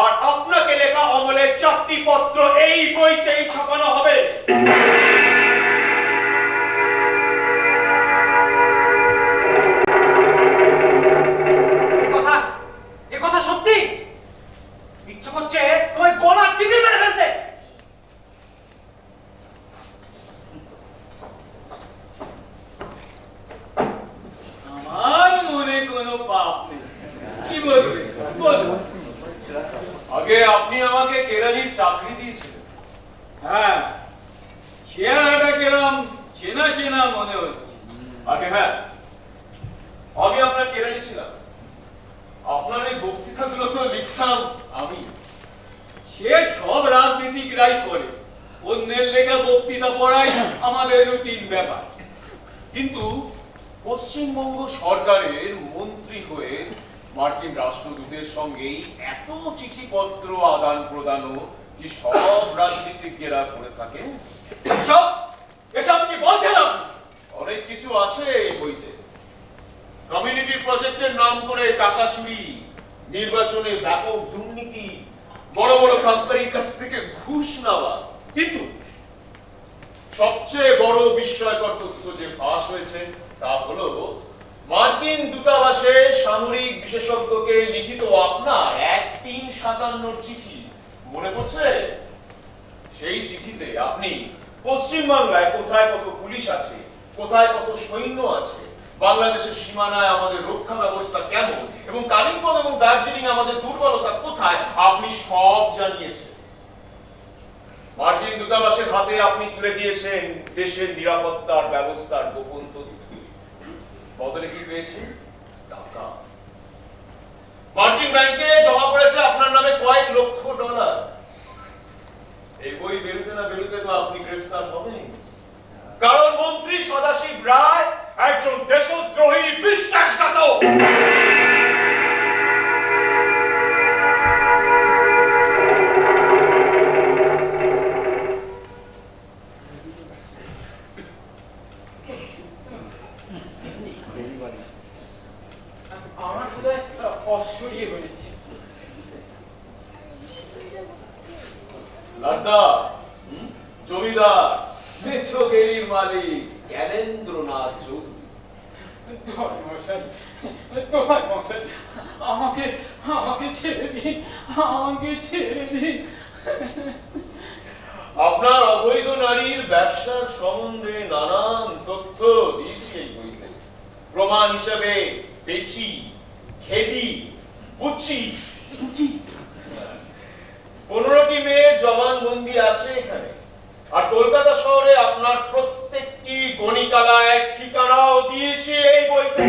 আর আপনাকে লেখা অমলের 4টি পত্র এই বইতেই ছাপানো হবে। এ কথা সত্যি? ইচ্ছে করছে তোমায় গলা টিপে মেরে ফেলতে। আমার মনে কোনো পাপ নেই। কি বলবে বলুন। আগে আপনি আমাকে কেরানির চাকরি দিয়েছিলেন। হ্যাঁ, চেহারাটা কেরম চেনা চেনা মনে হচ্ছে। আগে হ্যাঁ, আমি আপনার কেরানি ছিলাম। আপনার এই বক্তৃতাগুলো তো লিখতাম আমি। সে সব রাজনীতিকরাই করে। অন্যের লেখা বক্তৃতা পড়াই আমাদের রুটিন ব্যাপার। কিন্তু পশ্চিমবঙ্গ সরকারের মন্ত্রী হয়ে মার্কিন রাষ্ট্রদূতের সঙ্গেই এত চিঠিপত্র আদান প্রদানও কি সব রাজনীতিজ্ঞেরা করে থাকে? সব এসব কি বলছেন আপনি? অনেক কিছু আছে এই বইতে। কমিউনিটি প্রজেক্টের নাম করে টাকা চুরি, নির্বাচনে ব্যাপক দুর্নীতি, বড় বড় কোম্পানির কাছ থেকে ঘুষ নেওয়া। কিন্তু সবচেয়ে বড় বিস্ময়কর তথ্য যে ফাঁস হয়েছে তা হলো মার্কিন দূতাবাসে সামরিক বিশেষজ্ঞকে লিখিত আপনার 1-3-57 চিঠি। মনে পড়ছে? সেই চিঠিতে আপনি পশ্চিমবাংলায় কোথায় কত পুলিশ আছে, কোথায় কত সৈন্য আছে, বাংলাদেশের সীমানায় আমাদের রক্ষা ব্যবস্থা কেমন, এবং কালিম্পং এবং দার্জিলিং আমাদের দুর্বলতা কোথায়, আপনি সব জানিয়েছেন। মার্কিন দূতাবাসের হাতে আপনি তুলে দিয়েছেন দেশের নিরাপত্তার ব্যবস্থার গোপন তথ্য। বদলে কি পেয়েছেন? টাকা। মার্কিন ব্যাংকে জমা পড়েছে আপনার নামে কয়েক লক্ষ ডলার। এই বই বেরোতে না বেরোতে তো আপনি গ্রেফতার হবেন, কারণ মন্ত্রী সদাশিব রায় একজন দেশদ্রোহী বিশ্বাসঘাতক। আমার শুধু অশ্বরিয়ে হয়েছে। লাড্ডা, জমিদার, মেছগেরির মালিক জ্ঞানেন্দ্রনাথ চৌধুরী। তোমার মশাই, আমাকে আমাকে ছেড়ে দিন, আমাকে ছেড়ে দিন। আপনার অবৈধ নারীর ব্যবসার সম্বন্ধে নানান তথ্য দিয়েছি এই বইতে। প্রমাণ হিসেবে পেচি, খেদি, পুচি, 15টি মেয়ের জবানবন্দি আছে এখানে। আর কলকাতা শহরে আপনার প্রত্যেকটি গণিকালায় ঠিকানাও দিয়েছি এই বইতে।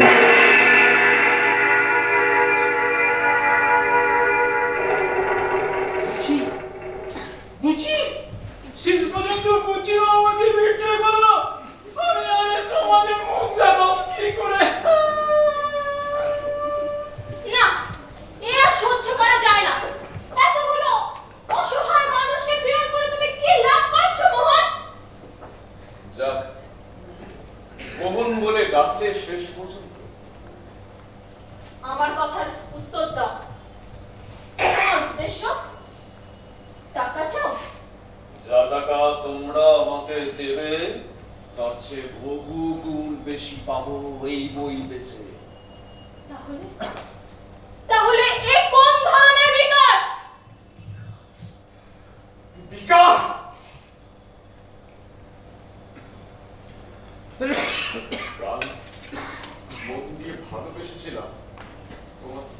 বুঝি শেষ পর্যন্ত বুঝিও আমাকে বিট্রে করলো। আমি আর এই সমাজের মুখ দেখাবো কি করে? না, এ আর সহ্য করা যায় না। এতগুলো অসহায় মানুষকে প্রেরণ করে তুমি কি লাভ পাচ্ছ মোহন? যাক, মোহন বলে ডাকলে শেষ পর্যন্ত। আমার কথার উত্তর দাও। তোমার উদ্দেশ্য? টাকা চাও? যা টাকা তোমরা আমাকে দেবে তার চেয়ে বহু গুণ বেশি পাবো এই বই বেচে। তাহলে তাহলে এ কোন ধরনের বিকার? বিকার? প্রাণ মন দিয়ে ভালোবেসেছিলাম তোমাকে।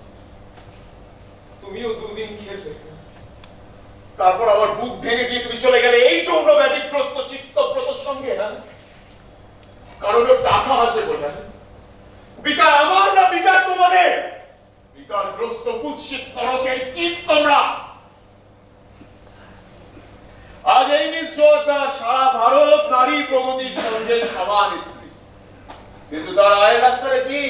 তুমিও দুদিন খেলে, তারপর আবার বুক ভেঙে দিয়ে তুমি চলে গেলে এই যৌন ব্যাধিগ্রস্ত চিত্তব্রতর সঙ্গে। না কারণ ওর টাকা আছে বলে। বিকার আমার না বিকার তোমাদের? বিকারগ্রস্ত কুৎসিত নরকের কীট তোমরা। আজ এই মিশ্রতা সারা ভারত নারী প্রগতির সঙ্গে সমানেত্রী, কিন্তু তার আয়ের রাস্তাটা কি?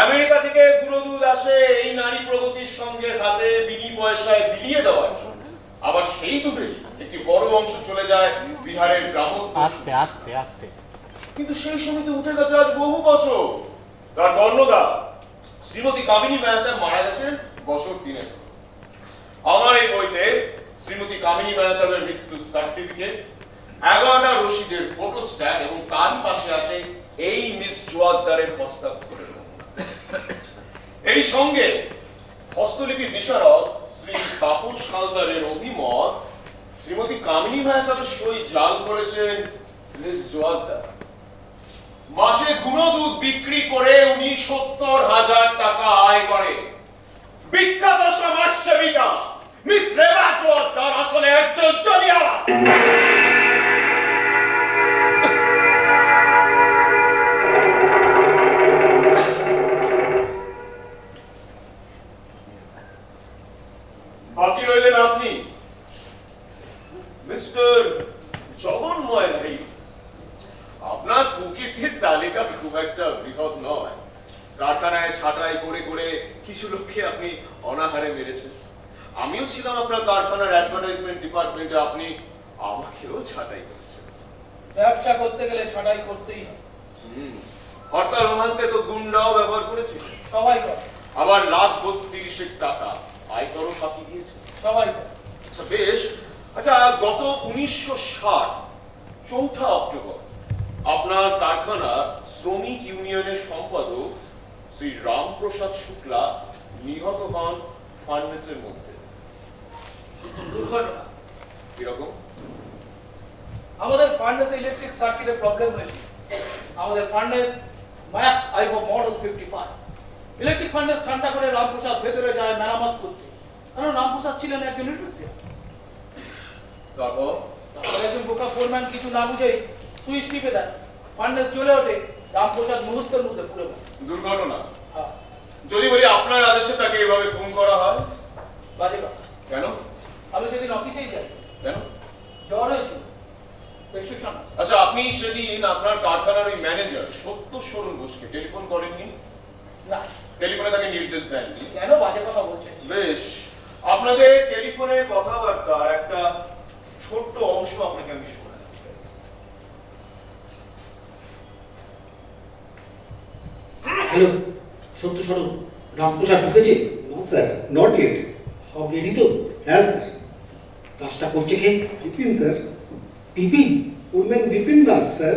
আমেরিকা থেকে গুঁড়ো দুধ আসে এই নারী প্রগতির সঙ্গে হাতে বিনি পয়সায় বিলিয়ে দেওয়ার জন্য। আবার সেই দুধে একটি বড় অংশ চলে যায় বিহারের গ্রামোত্তর। আস্তে আস্তে আস্তে। কিন্তু সেই সমিতি উঠে গেছে আজ বহু বছর। তার কর্ণদা শ্রীমতী কামিনী মেহতা মারা গেছেন বছর 3 আমার এই বইতে শ্রীমতী কামিনী মেহতাবের মৃত্যু সার্টিফিকেট, 11টা রশিদের ফটোস্ট্যাট এবং তার পাশে আছে এই মিস জোয়ারদারের হস্তাক্ষরের নমুনা। এর সঙ্গে হস্তলিপি বিশারদ শ্রী তাপস হালদারের অভিমত শ্রীমতী কামিনী মেহতাবের সই জাল করেছেন মিস জোয়ারদার। মাসে গুঁড়ো দুধ বিক্রি করে উনি 70,000 টাকা আয় করে। বিখ্যাত সমাজসেবিকা মিস রেবা জোয়ারদার আসলে একজন জালিয়াত। বাকি রইলেন আপনি মিস্টার জগন্ময় ভাই। আপনার কুকীর্তির তালিকা খুব একটা বৃহৎ নয়। কারখানায় ছাঁটাই করে করে কিছু লোককে আপনি অনাহারে মেরেছেন। আমিও ছিলাম আপনার কারখানার অ্যাডভার্টাইজমেন্ট ডিপার্টমেন্টে, আপনি আমাকেও ছাঁটাই করেছেন। ব্যবসা করতে গেলে ছাঁটাই করতেই হয়। হরতাল মহান্তে তো গুন্ডাও ব্যবহার করেছে। সবাই করে। আবার লাখ 32 টাকা আয়করও ফাঁকি দিয়েছে। সবাই করে। আচ্ছা বেশ। আচ্ছা গত 1960 4 অক্টোবর আপনার কারখানার শ্রমিক ইউনিয়নের সম্পাদক শ্রী রামপ্রসাদ শুক্লা নিহত হন ফার্নেসের মধ্যে। দুর্ঘটনা। কিরকম? আমাদের ফার্নেসে ইলেকট্রিক সার্কিটের প্রবলেম হয়েছে। আমাদের furnace Mac আইভো model 55। Electric furnace ঠান্ডা করে রামপ্রসাদ ভেতরে যায় মেরামত করতে, কারণ রামপ্রসাদ ছিলেন একজন ইলেকট্রিশিয়ান। তারপর একজন বোকা ফোরম্যান কিছু না বুঝেই সুইচ টিপে দেয়, ফার্নেস জ্বলে ওঠে, রামপ্রসাদ মুহূর্তের মধ্যে পুড়ে যায়। দুর্ঘটনা? হ্যাঁ। যদি বলি আপনার আদেশে তাকে এভাবে খুন করা হয়? বাজে কথা। কেন? আমি সেদিন অফিসেই যাই। কেন? জ্বর হয়েছিল, প্রেসক্রিপশন। আচ্ছা আপনি সেদিন আপনার কারখানার ওই ম্যানেজার সত্যস্বরণ ঘোষকে টেলিফোন করেননি? না। টেলিফোনে তাকে নির্দেশ দেননি? কেন বাজে কথা বলছেন? বেশ, আপনাদের টেলিফোনে কথাবার্তার একটা ছোট্ট অংশ আপনাকে আমি শোনাই। হ্যালো, সত্য স্বরূপ রামপ্রসাদ ঢুকেছে? No sir, not yet. সব রেডি তো? হ্যাঁ স্যার। কাজটা করছে কে? Bipin sir. Bipin? Pullman Bipin Nath sir.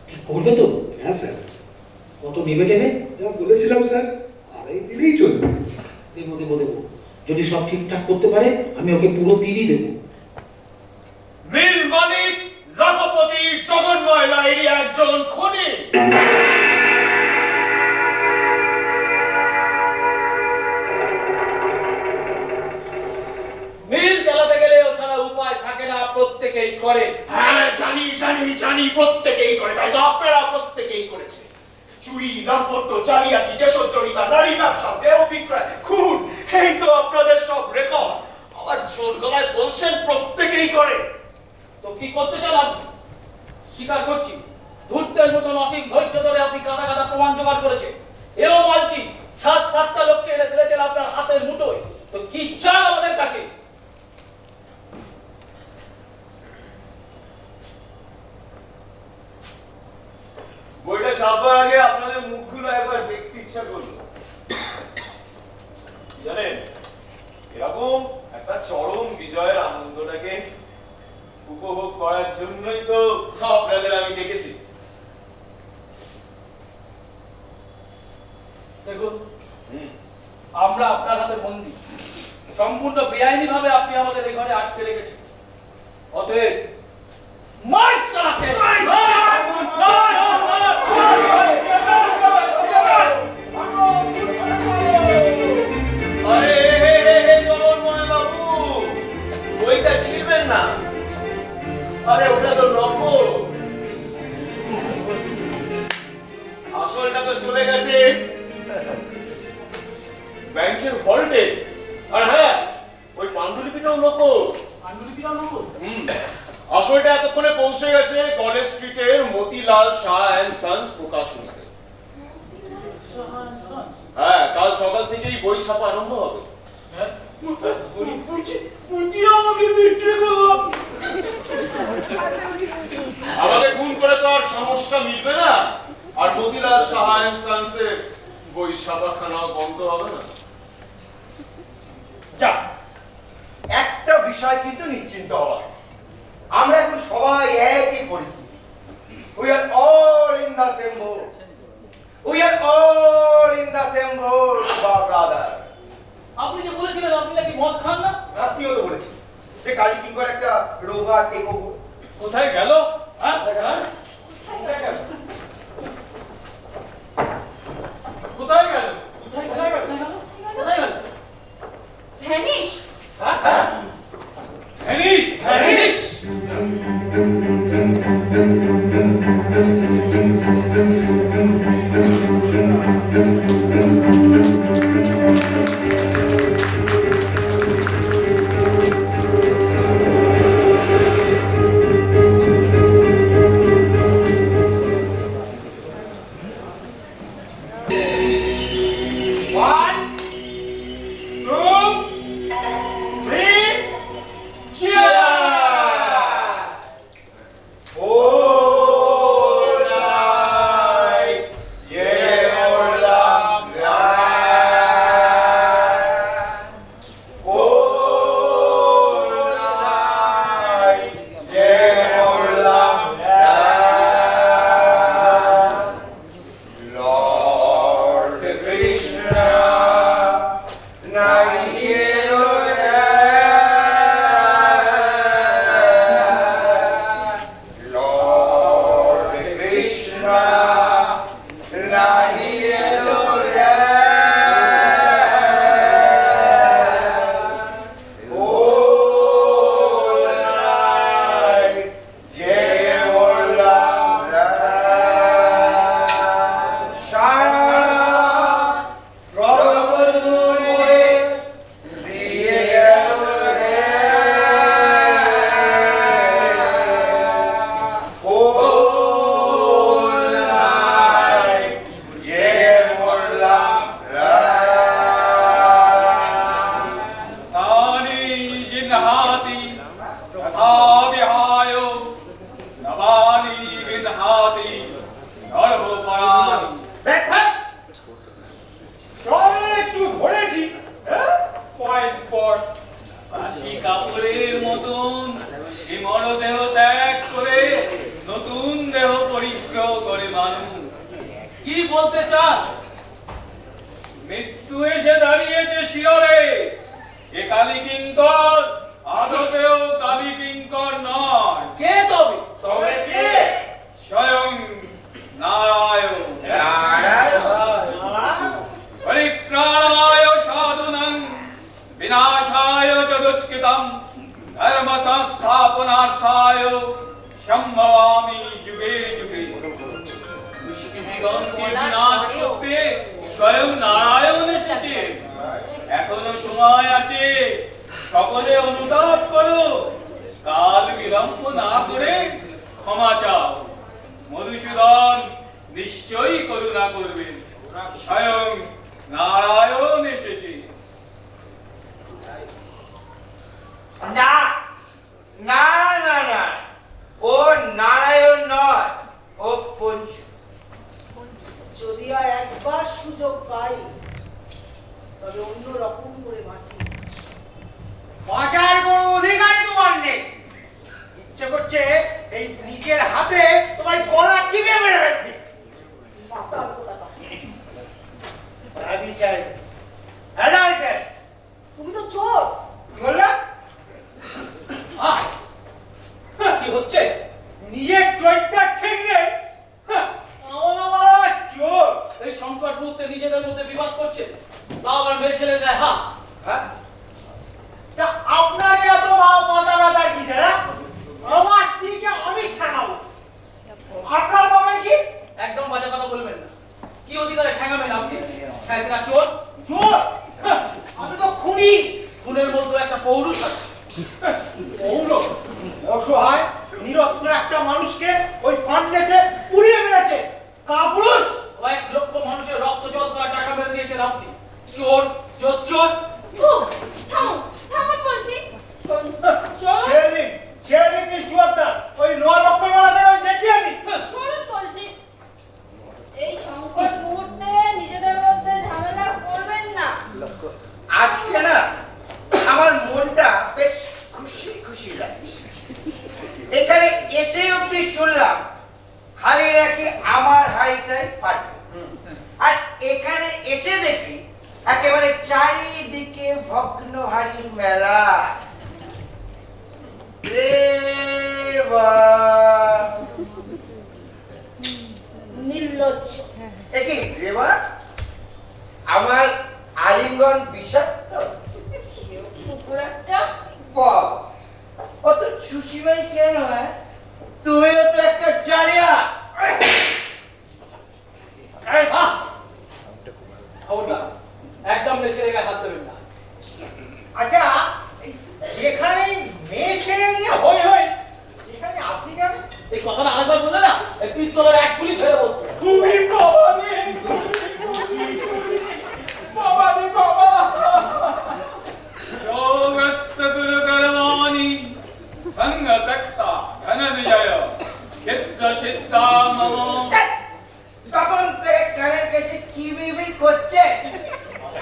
ঠিক করবে তো? হ্যাঁ স্যার। কত নেবে টেবে? যা বলেছিলাম স্যার, 2.5 দিলেই চলবে। দেবো দেবো দেবো, যদি সব ঠিকঠাক করতে পারে আমি ওকে পুরো 3 দেবো। মিল মালিক লখপতি জগন্ময় লাহিড়ী একজন খনি। ডাকাডাকানি প্রত্যেকেই করে, তাই তো আপনারা প্রত্যেকেই করেছে। চুরি, দাম্পত্য, জালিয়াতি, দেশদ্রোহিতা, নারী ব্যবসা, দেহ বিক্রয়, খুন, এই তো আপনাদের সব রেকর্ড। আবার জোর গলায় বলছেন প্রত্যেকেই করে। তো কি করতে চান আপনি? স্বীকার করছি, ধূর্তের মতন অসীম ধৈর্য ধরে আপনি গাদা গাদা প্রমাণ জোগাড় করেছেন। এও মানছি 7-7টা লোককে এনে ফেলেছেন আপনার হাতের মুঠোয়। তো কি চান আমাদের কাছে? বইটা ছাপবার আগে আপনাদের মুখগুলো একবার দেখতে ইচ্ছা করলো। জানেন, এরকম একটা চরম বিজয়ের আনন্দটাকে উপভোগ করার জন্যই তো আপনাদের আমি ডেকেছি। দেখুন, আমরা আপনার হাতে বন্দী। সম্পূর্ণ বেআইনি ভাবে আপনি আমাদের এই ঘরে আটকে রেখেছেন। অতএব মার্চ চালাতে আরে জগন্ময় বাবু, বইটা ছিড়বেন না। আরে ওটা তো নকল, আসলটা তো চলে গেছে ব্যাংকের ভল্টে। আর হ্যাঁ, ওই পাণ্ডুলিপিটাও নকল। পাণ্ডুলিপিটাও নকল? আসলটা এতক্ষণে পৌঁছে গেছে কলেজ স্ট্রিটের মতিলাল শাহ এন্ড সন্স প্রকাশনীতে। হ্যাঁ, কাল সকাল থেকেই বই ছাপা আরম্ভ হবে। আমাকে বিক্রি করলাম। আমাকে খুন করে তো আর সমস্যা মিটবে না, আর মতিলাল শাহ এন্ড সন্সের বই ছাপাখানাও বন্ধ হবে না। যাক, একটা বিষয় কিন্তু নিশ্চিন্ত হওয়ার, আমরা এখন সবাই একই পরিস্থিতি। We are all in the same boat. We are all in the same boat, brother. আপনি যে বলেছিলেন আপনি নাকি মদ খান না? আপনিও তো বলেছেন যে কালী কিঙ্কর একটা রোগা টেকো। কোথায় গেল? হ্যাঁ? কোথায় গেল? কোথায় গেল? কোথায় গেল? ভ্যানিশ। ভ্যানিশ! ভ্যানিশ! মৃত্যু এসে দাঁড়িয়েছে শিয়রে। এ কালী কিঙ্কর আদপেও কালী কিঙ্কর নয়। কে তবে? তবে কে? স্বয়ং নারায়ণ। পরিত্রাণায় সাধুনাং বিনাশায় চ দুষ্কৃতম ধর্ম সংস্থাপনার্থায় সম্ভবামি যুগে স্বয়ং নারায়ণ এসেছে। এখনো সময় আছে, সকলে অনুতাপ করো, কাল বিলম্ব না করে ক্ষমা চাও। মধুসূদন নিশ্চয়ই করুণা করবেন, স্বয়ং নারায়ণ এসেছে। না না না না, ও নারায়ণ নয়, ও পঞ্চু। যদি আর একবার সুযোগ পাই তবে অন্য রকম করে বাঁচি। বাঁচার কোনো অধিকারই তোমার নেই। ইচ্ছে করছে এই নিজের হাতে তোমার গলা টিপে মেরে ফেলতে। মাতাল কোথাকার। আমি চাই অ্যাডাল্টার। তুমি তো চোর। বললা কি হচ্ছে? নিজের চরিত্র ঠিক নেই, আমার চোর। এই সংকট মুহূর্তে নিজেদের মধ্যে বিবাদ করছে, তাও আবার মেয়ে ছেলের গায়ে হাত। হ্যাঁ? তা আপনার এত মাথা ব্যথার কিসের? হ্যাঁ? আমার স্ত্রীকে আমি ঠেকাবো, আপনার বাবা কি? একদম বাজে কথা বলবেন না। কি অধিকারে ঠেঙাবেন আপনি? ঠেঙা চোর? চোর? হ্যাঁ, আমি তো খুনি। খুনের মধ্যে একটা পৌরুষ আছে। পৌর অসহায় নিরস্ত্র একটা মানুষকে ওই ফান্ডেসে পুড়িয়ে মেরেছে। কাপুরুষ। কয়েক লক্ষ মানুষের রক্ত জল করা টাকা মেরে দিয়েছেন আপনি। চোর চোর চোর। উফ, থামো, থামুন বলছি। চোর, ছেড়ে দিন নিষ্ঠুরতা। ওই 9 লক্ষ টাকা ওই দেখিয়ে দিন। চোরই বলছি। এই সংকট মুহূর্তে নিজেদের মধ্যে ঝামেলা করবেন না। আজকে না আমার মনটা বেশ খুশি খুশি লাগছে। এখানে এসে অব্দি শুনলাম খালি নাকি আমার হাড়িটাই ফাটবে, আর এখানে এসে দেখি একেবারে চারিদিকে ভগ্ন হাড়ির মেলা। রে বাবা, নির্লজ্জ। একই রে বাবা, আমার আলিঙ্গন বিষাক্ত। কুকুর একটা। বাবা, অত সুশীমাই কেন? হ্যাঁ, তুমিও তো একটা জালিয়া। খবরদার, একদম মেয়ে ছেলের গায়ে হাত দেবেন না। আচ্ছা, যেখানে মেয়ে ছেড়ে নিয়ে হই হই, এখানে আপনি কেন? এই কথাটা আরেকবার বলে না, এই পিস্তলের এক গুলি ছেড়ে বসবে। তুমি বাবা রে, বাবা রে বাবা। योगस्त गुरु कर्माणि संग तक्ता धनंजय चित्त सिद्धा मम। তখন থেকে কানের কাছে কি বিড়বিড় করছে?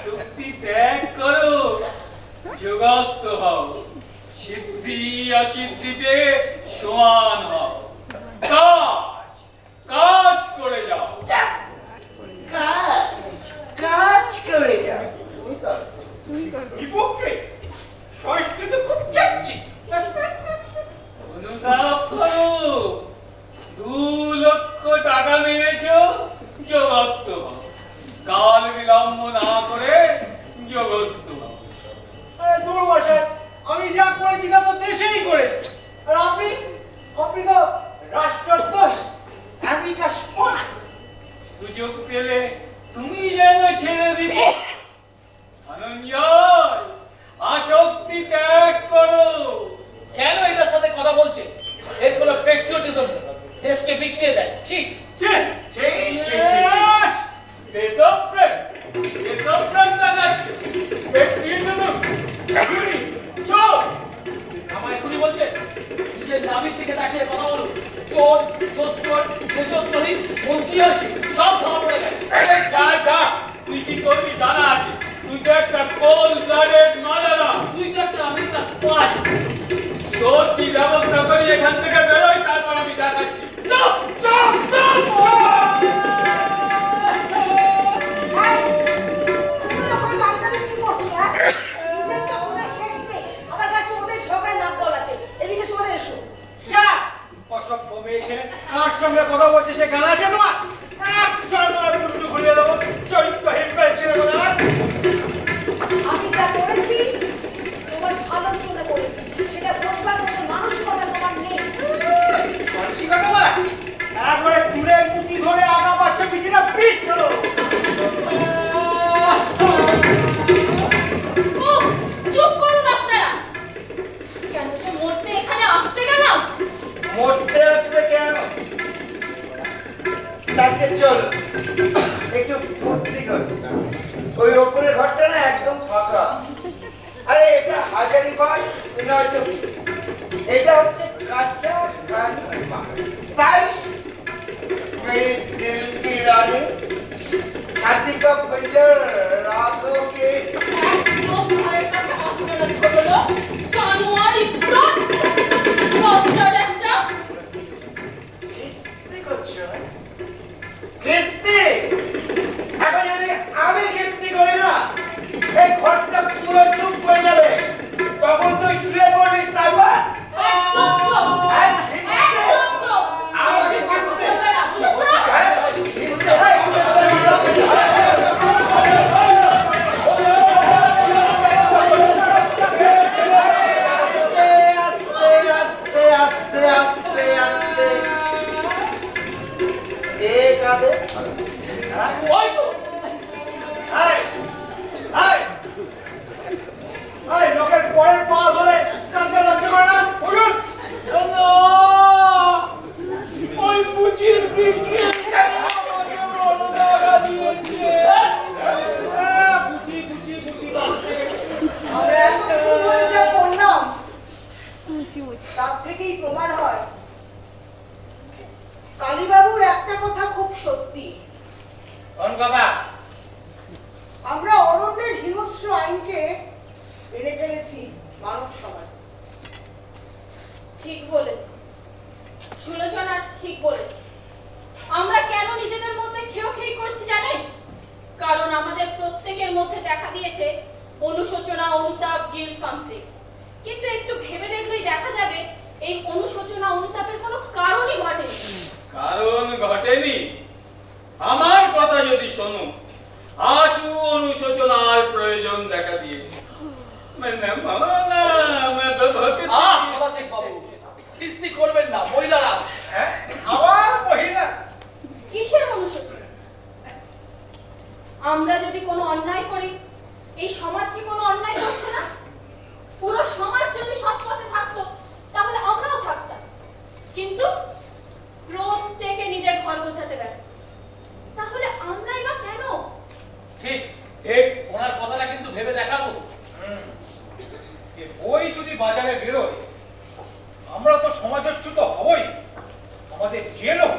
শক্তি ত্যাগ করো, যোগস্থ হও, সিদ্ধি অসিদ্ধিতে সমান হও। কাজ কাজ করে যাও। কাজ কাজ করে যাও। বিপক্ষে সংস্কৃত খুব চাচ্ছি। অনুতাপ করো, 2 লক্ষ টাকা মেরেছো, যোগস্থ হও। কাল বিলম্ব না করে যোগস্থ হও। দূর বসে, আমি যা করেছি তা তো দেশেই করে। আর আপনি আপনি তো রাষ্ট্রদ্রোহী, আমেরিকা স্পনা। সুযোগ পেলে তুমি যেন ছেড়ে দিবে। ধনঞ্জয়, আসক্তি ত্যাগ করো। কেন এটার সাথে কথা বলছে? এর কোনো পেট্রিয়টিজম নেই, দেশকে বিকিয়ে দেয়। ঠিক দেশপ্রেম দেশপ্রেম দেখাচ্ছে, ব্যক্তিগত খুনি, চোর। আমায় এখনই বলছে নিজের নাভির দিকে তাকিয়ে কথা বলুন। চোর চোর চোর, দেশদ্রোহী, মন্ত্রী হয়েছে, সব ধরা পড়ে গেছে। যা যা, তুই কি করবি জানা আছে। তুই তো একটা কোল্ড ব্লাডেড মার্ডারার। তুই তো একটা আমেরিকা স্পাই। তোর কি ব্যবস্থা করি এখান থেকে বেরোই, তারপর আমি দেখাচ্ছি। চুপ চুপ চুপ। তুমি আমার লাইটারে কি করছো? হ্যাঁ? নিজের তো কোনো শেষ নেই, আমার কাছে ওদের ঝগড়ায় নাক গলাতে। এদিকে চলে এসো। যা, অসভ্য মেয়ে ছেলে, কার সঙ্গে কথা বলছে সে গান আছে তোমার? এক চড় তোমার মুন্ডু ঘুরিয়ে দেবো, চরিত্রহীন মেয়ে ছেলে কোথাকার। আমি যা করেছি তোমার ভালোর জন্য করেছি, সেটা বুঝবার মতো মানসিকতা তোমার নেই। মানসিকতা বলা? একবারে চুলের মুঠি ধরে আগা পাচ্ছে পিঠিটা পিস খেলো। আচ্ছা চল একটু ফুর্তি করি। ওই ওপরের ঘরটা না একদম ফাঁকা। আরে এটা হাজারি ঘর নয়তো কি? এটা হচ্ছে কাঁচা খালি মাঠ। তাই मेरे दिल की रानी शादी का बंजर रातों के একদম ঘরের কাছে আসবে না ছোট লোক, জানুয়ারি দন বাস্টার্ড একটা। কিস্তি করছো না? কিস্তি? এখন যদি আমি কিস্তি করি না এই ঘরটা পুরো চুপ করে যাবে, তখন তো শুয়ে পড়বি। তারপর একদম চুপ, হ্যাঁ, কিস্তি? একদম চুপ। আমাকে কিস্তি? বলবে না, বুঝেছো? হ্যাঁ, কিস্তি? হ্যাঁ, আস্তে আস্তে আস্তে আস্তে এ কাঁদে। হ্যাঁ? ওই তো এই, এই, এই, লোকের পরের পা ধরে কাঁদতে লজ্জা করে না? বলুন। না, ওই বুচির দিকে আমাকে বড় লাগা দিয়েছে। বুচি বুচি বুচি লাগছে। আমরা এতক্ষণ ধরে যা করলাম তার থেকেই প্রমাণ হয় কালীবাবুর একটা কথা খুব সত্যি। কোন কথা? আমরা অরণ্যের হিংস্র আইনকে মেনে ফেলেছি মানব সমাজে। ঠিক বলেছে সুলোচনা, ঠিক বলেছে। আমরা কেন নিজেদের মধ্যে খেয়োখেই করছি জানেন? কারণ আমাদের প্রত্যেকের মধ্যে দেখা দিয়েছে অনুশোচনা, অনুতাপ, গিল্ট, কমপ্লেক্স। কিন্তু একটু ভেবে দেখলেই দেখা যাবে এই অনুশোচনা, অনুতাপের কোনো কারণই ঘটেনি। কারণ ঘটেনি? আমার কথা যদি শোনো, আশু অনুশোচনার প্রয়োজন দেখা দিয়েছে। मैंने माना मैं तो भक्त পলাশেখ বাবু, কিস্তি করবেন না, মহিলারা। হ্যাঁ, আবার মহিলা? কিসের অনুশোচনা? আমরা যদি কোনো অন্যায় করি, এই সমাজ কি কোনো অন্যায় করছে না? পুরো সমাজ যদি সৎ পথে থাকতো তাহলে আমরাও থাকতাম। কিন্তু প্রত্যেকে নিজের ঘর গোছাতে ব্যস্ত, তাহলে আমরাই বা কেন? ঠিক ঠিক, ওনার কথাটা কিন্তু ভেবে দেখাবো। এ বই যদি বাজারে বেরোয় আমরা তো সমাজচ্যুত হবই, আমাদের জেলও।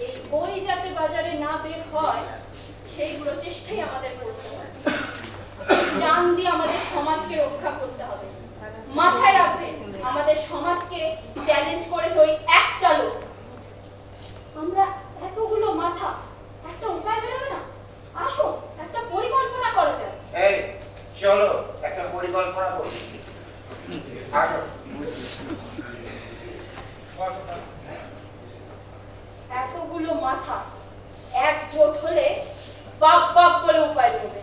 এই বই যাতে বাজারে না বের হয় সেই প্রচেষ্টাই আমাদের করতে হবে। জান দিয়ে আমাদের সমাজকে রক্ষা করতে হবে। মাথায় রাখবেন, আমাদের সমাজকে চ্যালেঞ্জ করেছে ওই একটা লোক। আমরা এতগুলো মাথা, একটা উপায় বেরোবে না? আসো একটা পরিকল্পনা করা যায়। এই চলো একটা পরিকল্পনা করি। আসো। এতগুলো মাথা একজোট হলে বাপ বাপ বলে উপায় বেরোবে।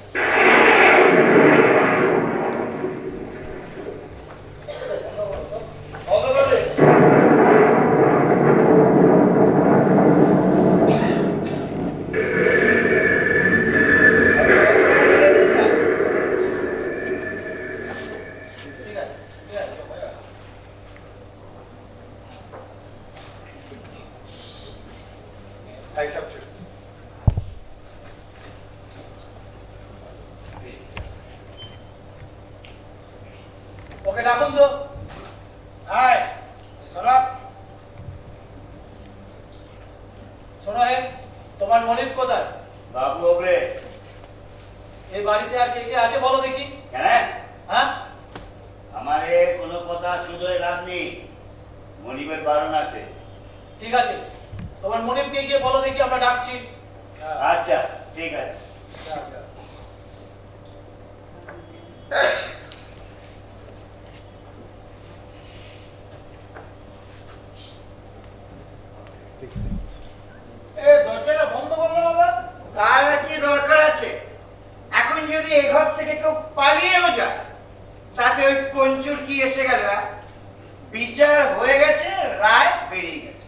ওকে ডাকুন তো। আয় চলো। শোনো হে, তোমার মনিব কোথায়? বাবু ওপরে। এই বাড়িতে আর কে কে আছে বলো দেখি। কেন? হ্যাঁ, আমারে কোনো কথা শুনে লাভ নেই, মনিবের বারণ আছে। ঠিক আছে, তোমার মনিবকে গিয়ে বলো দেখি আমরা ডাকছি। আচ্ছা ঠিক আছে। দরজাটা বন্ধ করলো না আবার? তার আর কি দরকার আছে? এখন যদি এই ঘর থেকে কেউ পালিয়েও যায় তাতে ওই পঞ্চুর কি এসে গেল? বিচার হয়ে গেছে, রায় বেরিয়ে গেছে।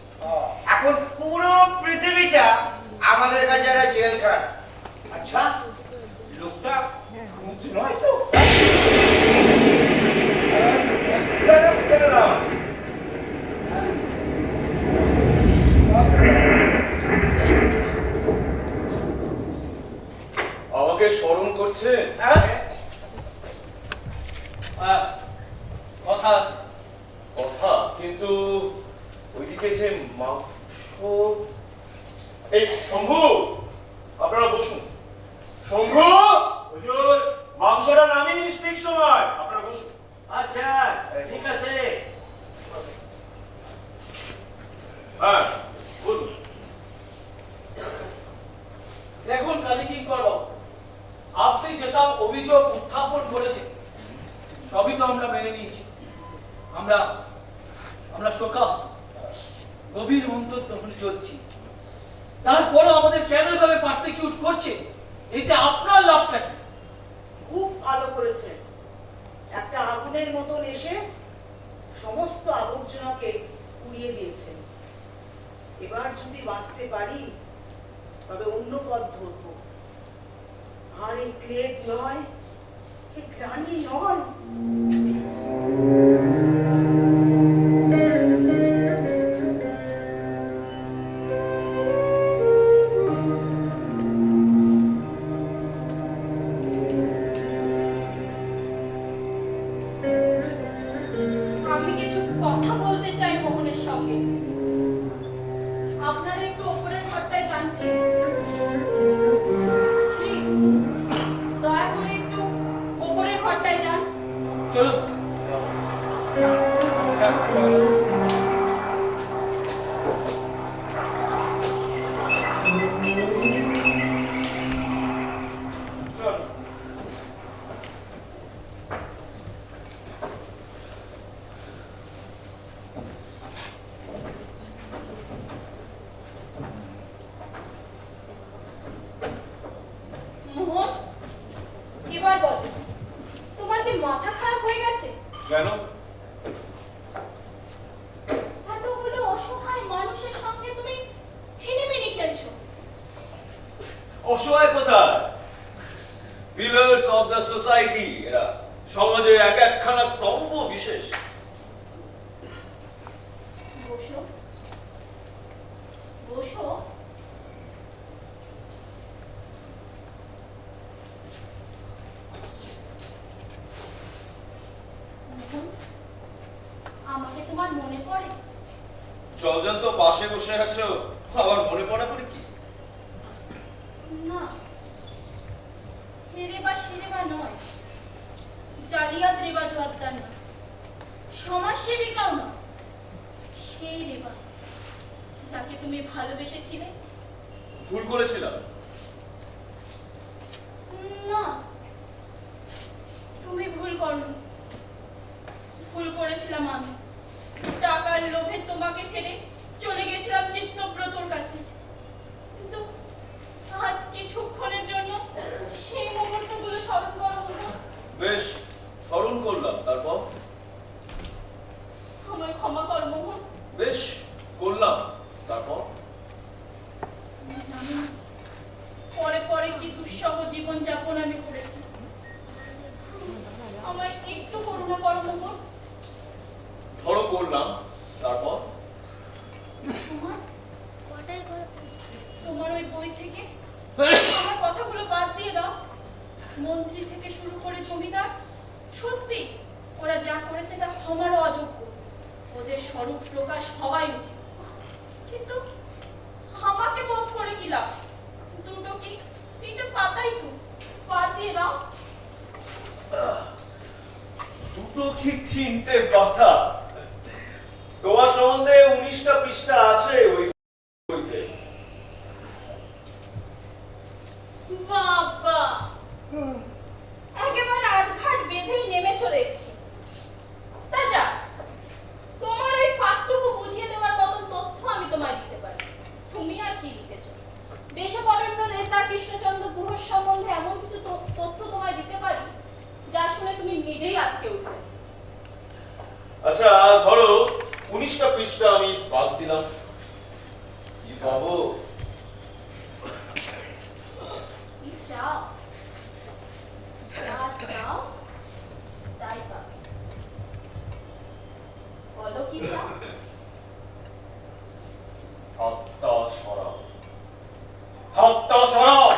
এখন পুরো পৃথিবীটা আমাদের কাছে একটা জেলখানা। আচ্ছা, লোকটা ভূত নয় তো? একদম বলছেন? কথা আছে। কথা, কিন্তু ওইদিকে যে মাংস। এই শম্ভু, আপনারা বসুন। শম্ভু, হুজুর, মাংসটা নামিয়ে নিস ঠিক সময়। আপনারা বসুন। আচ্ছা, ঠিক আছে। হ্যাঁ, বলুন। দেখুন কাজী কিঙ্কর বাবু, আপনি যেসব অভিযোগ উত্থাপন করেছেন সবই তো আমরা মেনে নিয়েছি। আমরা শোকাহত, গভীর মন্তব্য হলে চলছি। তারপরও আমাদের কেন এভাবে পার্সিকিউট করছে? এতে আপনার লাভটা কি? খুব ভালো করেছেন। একটা আগুনের মতন এসে সমস্ত আবর্জনাকে উড়িয়ে দিয়েছেন। এবার যদি বাঁচতে পারি তবে অন্য পথ ধরবো। আর এই ক্লেদ নয়, এই গ্লানি নয়। আমি কিছু কথা বলতে চাই মোহনের সঙ্গে। আপনারা একটু ওপরের ঘরটায় যান প্লিজ। দয়া করে একটু ওপরের ঘরটায় যান। চলুন। মোহন, এবার বলো, তোমার কি মাথা খারাপ হয়ে গেছে? কেন? এতগুলো অসহায় মানুষের সঙ্গে তুমি ছিনিমিনি খেলছো। অসহায় কোথায়? পিলার্স অফ দ্য সোসাইটি এরা, সমাজের এক একখানা স্তম্ভ বিশেষ। বসো, বসো। মোহন, আমাকে তোমার মনে পড়ে? জলজান তো পাশে বসে আছো, আবার মনে পড়া করে কি? না, হেরে বা সেরে বা নয়, জালিয়াত রেবা জোয়াদ্দার না, সমাজসেবিকাও না, সেই রেবা যাকে তুমি ভালোবেসেছিলে। ভুল করেছিলাম। না, তুমি ভুল করনি। ভুল করেছিলাম আমি। টাকার লোভে তোমাকে ছেড়ে চলে গেছিলাম চিত্তব্রতর কাছে। কিন্তু আজ কিছুক্ষণের জন্য সেই মুহূর্তগুলো স্মরণ করা হলো। বেশ, স্মরণ করলাম। তারপর? আমায় ক্ষমা কর মোহন। বেশ, করলাম। তারপর? আমি জানি না পরে পরে কি দুঃসহ জীবন যাপন আমি করেছি। আমায় একটু করুণা করো মোহন। ধরো করলাম। তারপর? তোমার ওই বই থেকে আমার কথাগুলো বাদ দিয়ে দাও। মন্ত্রী থেকে শুরু করে জমিদার, সত্যি ওরা যা করেছে তা ক্ষমারও অযোগ্য। ওদের স্বরূপ প্রকাশ হওয়াই উচিত। কিন্তু আমাকে বোধ করে কি লাভ? দুটো কি তিনটে পাতাই তো, বাদ দিয়ে দাও। দুটো কি তিনটে কথা? তোমার সম্বন্ধে 19টা পৃষ্ঠা আছে ওই বইতে। বাবা, একেবারে আধঘাট বেঁধেই নেমেছো দেখছি। তা যা, তোমার ওই ফাঁকটুকু বুঝিয়ে দেওয়ার মতন তথ্য আমি তোমায় দিতে পারি। তুমি আর কি লিখেছো? দেশবরেণ্য নেতা কৃষ্ণচন্দ্র গুহর সম্বন্ধে এমন কিছু তথ্য তোমায় দিতে পারি যা শুনে তুমি নিজেই আটকে উঠবে। আচ্ছা, ধরো 19টা পৃষ্ঠা আমি বাদ দিলাম। কি পাবো? চাও, যা চাও তাই পাবে। বলো কি চাও? হাতটা সরাও, হাতটা সরাও।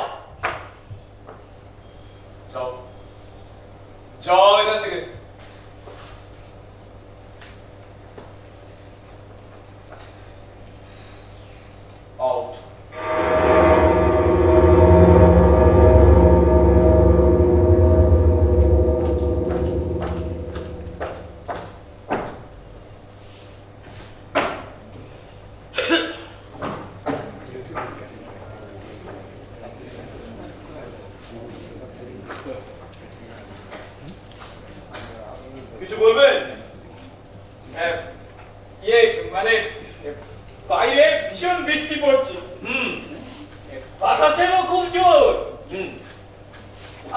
আউট। কিছু বলবেন? ইয়ে মানে বাইরে ভীষণ বৃষ্টি পড়ছে, বাতাসেরও খুব জোর,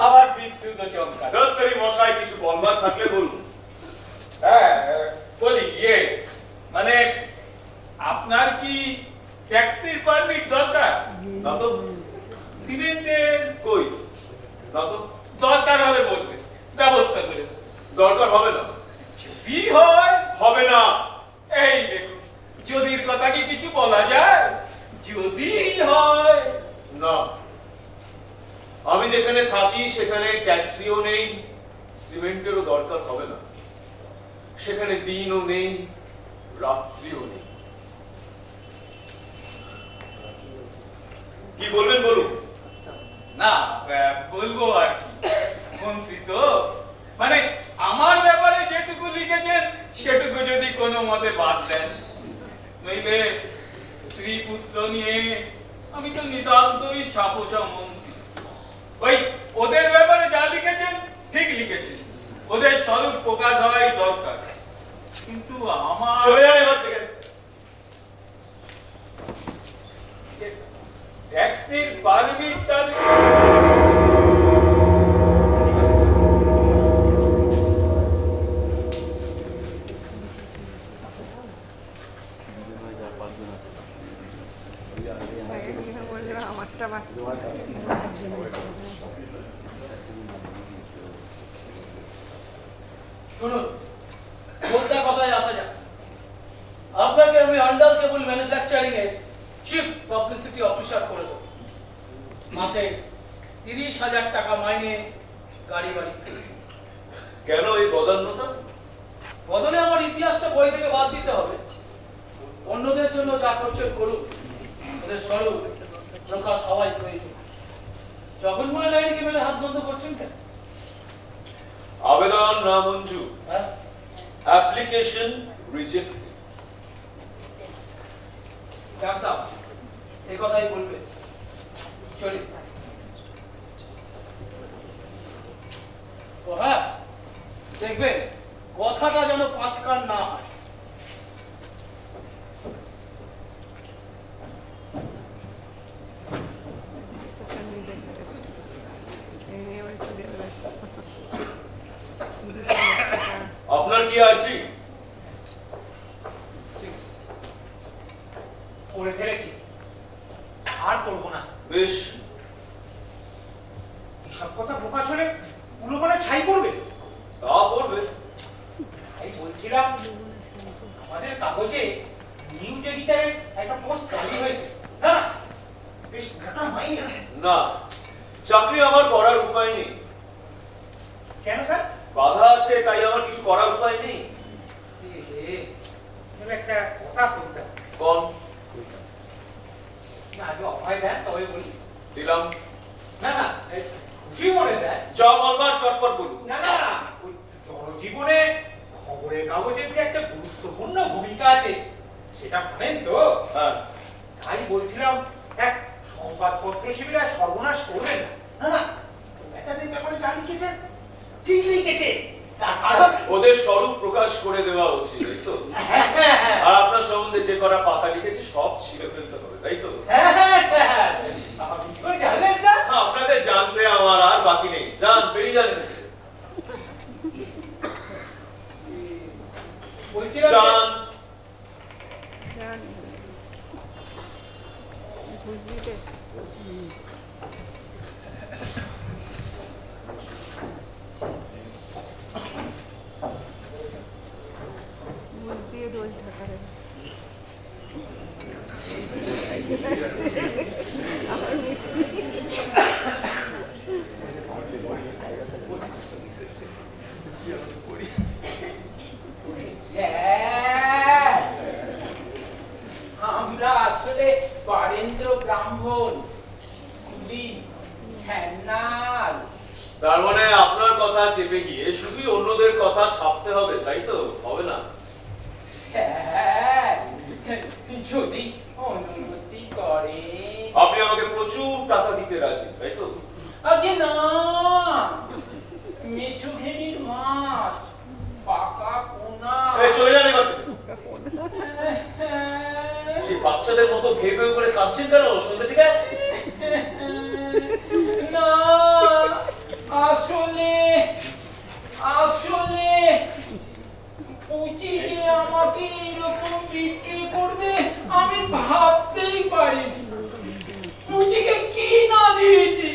আবার বিদ্যুৎ চমকা। দপ্তরি মশাই কিছু বলবার থাকলে বলুন। হ্যাঁ বলি, ইয়ে মানে আপনার কি ট্যাক্সির পারমিট দরকার? না তো। সিমেন্টের কই? না তো। দরকার হলে বলবে, ব্যবস্থা করে দেব। দরকার হবে না। যদি হয় হবে না। এই দেখুন, যদির কথা কি কিছু বলা যায়? যদি হয় না, আমি যেখানে থাকি সেখানে ট্যাক্সিও নেই, সিমেন্টেরও দরকার হবে না। সেখানে দিনও নেই, রাত্রিও নেই। কি বলবেন বলুন। না বলবো আর কি, মন্ত্রী তো মানে আমার ব্যাপারে যেটুকু লিখেছেন সেটুকু যদি কোনো মতে বাদ দেন, নইলে স্ত্রী পুত্র নিয়ে আমি তো নিতান্তই ছাপোষা মন্ত্রী। ওই ওদের ব্যাপারে যা লিখেছেন ঠিক লিখেছেন, ওদের স্বরূপ প্রকাশ হওয়াই দরকার, কিন্তু আমার চলে যান এবার থেকে। ট্যাক্সির পারমিটটা শুনুন, মোদ্দা কথায় আসা যাক। আপনাকে আমি আন্ডাল কেবল ম্যানুফ্যাকচারিং এর চিফ পাবলিসিটি অফিসার করে দেবো। মাসে 30,000 টাকা মাইনে, গাড়ি বাড়ি। কেন এই বদান্যতা? বদলে আমার ইতিহাসটা বই থেকে বাদ দিতে হবে। অন্যদের জন্য যা করছেন করুন, ওদের স্বরূপ প্রকাশ হওয়াই প্রয়োজন। জগন্ময় লাইনে কি মেলে হাত বন্ধ করছেন কেন? আবেদন নামঞ্জুর। হ্যাঁ, অ্যাপ্লিকেশন রিজেক্টেড। জানতাম এই কথাই বলবে। চলি। ও হ্যাঁ, দেখবেন কথাটা যেন 5 কান না হয়। আপনার কি আছে? করে ফেলেছি, আর করবো না। বেশ, এসব কথা প্রকাশ হলে পুরো মানে ছাই পড়বে। তা করবে। এই বলছিলাম, আমাদের কাগজে নিউজ এডিটরের একটা পোস্ট খালি হয়েছে না? বেশ ঘটনা হয়নি না, চাকরি আমার করার উপায় নেই। কেন স্যার? বাধা আছে, তাই আমার কিছু করার উপায় নেই। একটা কথা বলতে হবে। কোন? না, আগে অভয় দেন তবে বলি। দিলাম। না না, খুশি মনে দেন। যা বলবার চটপট বলুন। না না, ওই জনজীবনে খবরের কাগজের যে একটা গুরুত্বপূর্ণ ভূমিকা আছে সেটা মানেন তো? হ্যাঁ। তাই বলছিলাম, এক সংবাদপত্র শিবিরা সর্বনাশ করবেন না। না না, নেতাদের ব্যাপারে যা লিখেছেন ঠিক লিখেছে, তার কারণ ওদের স্বরূপ প্রকাশ করে দেওয়া উচিত, তাই তো? আর আপনার সম্বন্ধে যে করা পাতা লিখেছি সব ছিঁড়ে ফেলতে হবে, তাই তো? আপনি কি করে জানলেন স্যার? আপনাদের জানতে আমার আর বাকি নেই। যান, বেরিয়ে যান। বলছিলাম যান। আমরা আসলে বারেন্দ্র ব্রাহ্মণ, কুলি, স্যান্নাল। তার মানে আপনার কথা চেপে গিয়ে শুধুই অন্যদের কথা ছাপতে হবে, তাই তো? হবে না? স্যার, যদি অনুমতি করে। আপনি আমাকে প্রচুর টাকা দিতে রাজি, তাই তো? আগে না, মেছুঘেরির মাছ, পাকা কোনা। এই চলে যান এবার থেকে। সেই বাচ্চাদের মতো ভেবে করে কাঁদছেন কেন সন্ধ্যে থেকে? না, আসলে পুচি যে আমাকে এরকম বিক্রি করবে আমি ভাবতেই পারিনি। পুচিকে কি না দিয়েছি,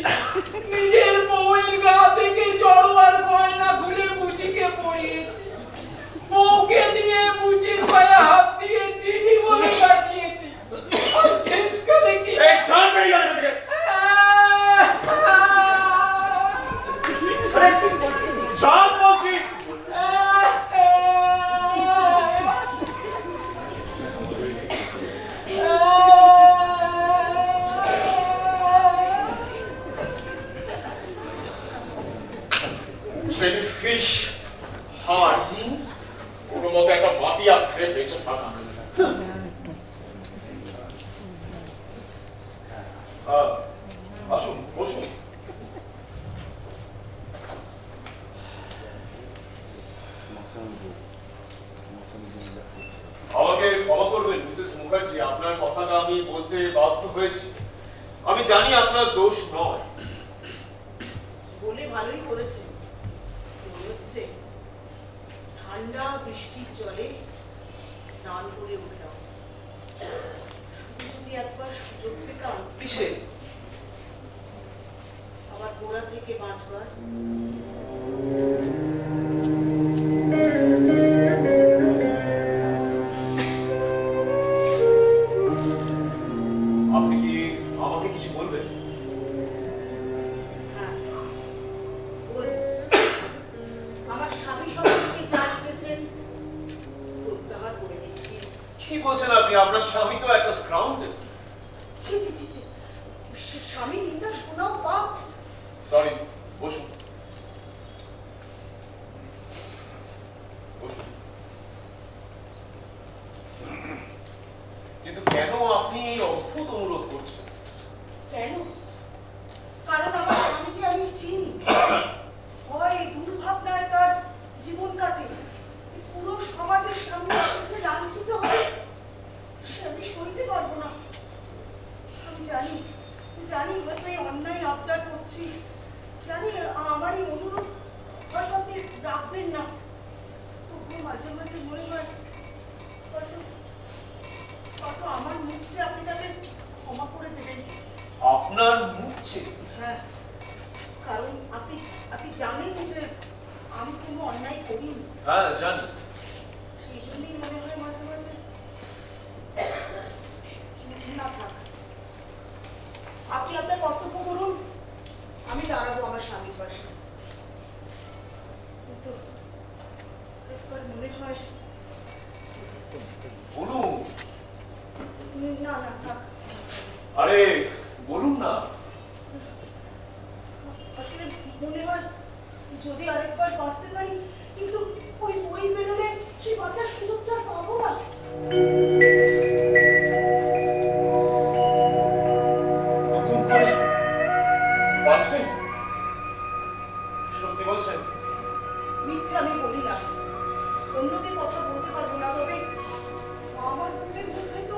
নিজের বউয়ের গা থেকে জড়োয়ার গয়না খুলে পুচিকে পরিয়েছি, বউকে দিয়ে পুচির পায়ে হাত দিয়ে দিদি বলে ডাকিয়েছি। আর শেষকালে কি এই ছাড় বেরিয়ে যান এখান থেকে। আরে ছাড় বলছি। ফিশ হার্ডিং কোনো মতো একটা মাটি আঁকড়ে বেঁচে থাকা। আসুন বসুন। আমাকে ক্ষমা করবেন মিসেস মুখার্জি, আপনার কথাটা আমি বলতে বাধ্য হয়েছি। আমি জানি আপনার দোষ নয়। বলে ভালোই করেছে। মনে হচ্ছে ঠান্ডা বৃষ্টির জলে স্নান করে উঠলাম। শুধু যদি একবার সুযোগ পেতাম কিসে? আবার গোড়া থেকে বাঁচবার। আপনি কি আমাকে কিছু বলবেন? হ্যাঁ, বলবো। আমার স্বামী সম্পর্কে যা লিখেছেন প্রত্যাহার করে নিন প্লিজ। কি বলছেন আপনি? আপনার স্বামী তো একটা স্কাউন্ডেল। ছি ছি ছি ছি, স্বামী নিন্দা শোনাও পাপ। সরি, বসুন বসুন। কিন্তু কেন আপনি এই অদ্ভুত অনুরোধ করছেন? কেন? কারণ আমার স্বামীকে আমি চিনি। হয় দুর্ভাবনায় তার জীবন কাটে, পুরো সমাজের সামনে এসে লাঞ্ছিত হয়, সে আমি সইতে পারবো না। আমি জানি হয়তো এই অন্যায় আবদার করছি, জানি আমার এই অনুরোধ হয়তো আপনি রাখবেন না, তবুও মাঝে মাঝে মনে হয় হয়তো আমার মুখ চেয়ে আপনি তাকে ক্ষমা করে দেবেন। আপনার মুখ চেয়ে? হ্যাঁ, কারণ আপনি জানেন যে আমি কোনো অন্যায় করিনি। হ্যাঁ জানি। সেই জন্যই মনে হয় মাঝে মাঝে না থাক, আপনি আপনার কর্তব্য করুন, আমি দাঁড়াবো আমার স্বামীর পাশে। কিন্তু একবার মনে হয় বলুন। না থাক। আরে বলুন না। আসলে মনে হয় যদি আরেকবার বাঁচতে পারি, কিন্তু ওই বই বেরোলে সেই বাঁচার সুযোগটা আর পাবো না। নতুন করে বাঁচবেন? সত্যি বলছেন? মিথ্যা আমি বলি না, অন্যদের কথা বলতে পারবো না, তবে আমার বুকের মধ্যে তো।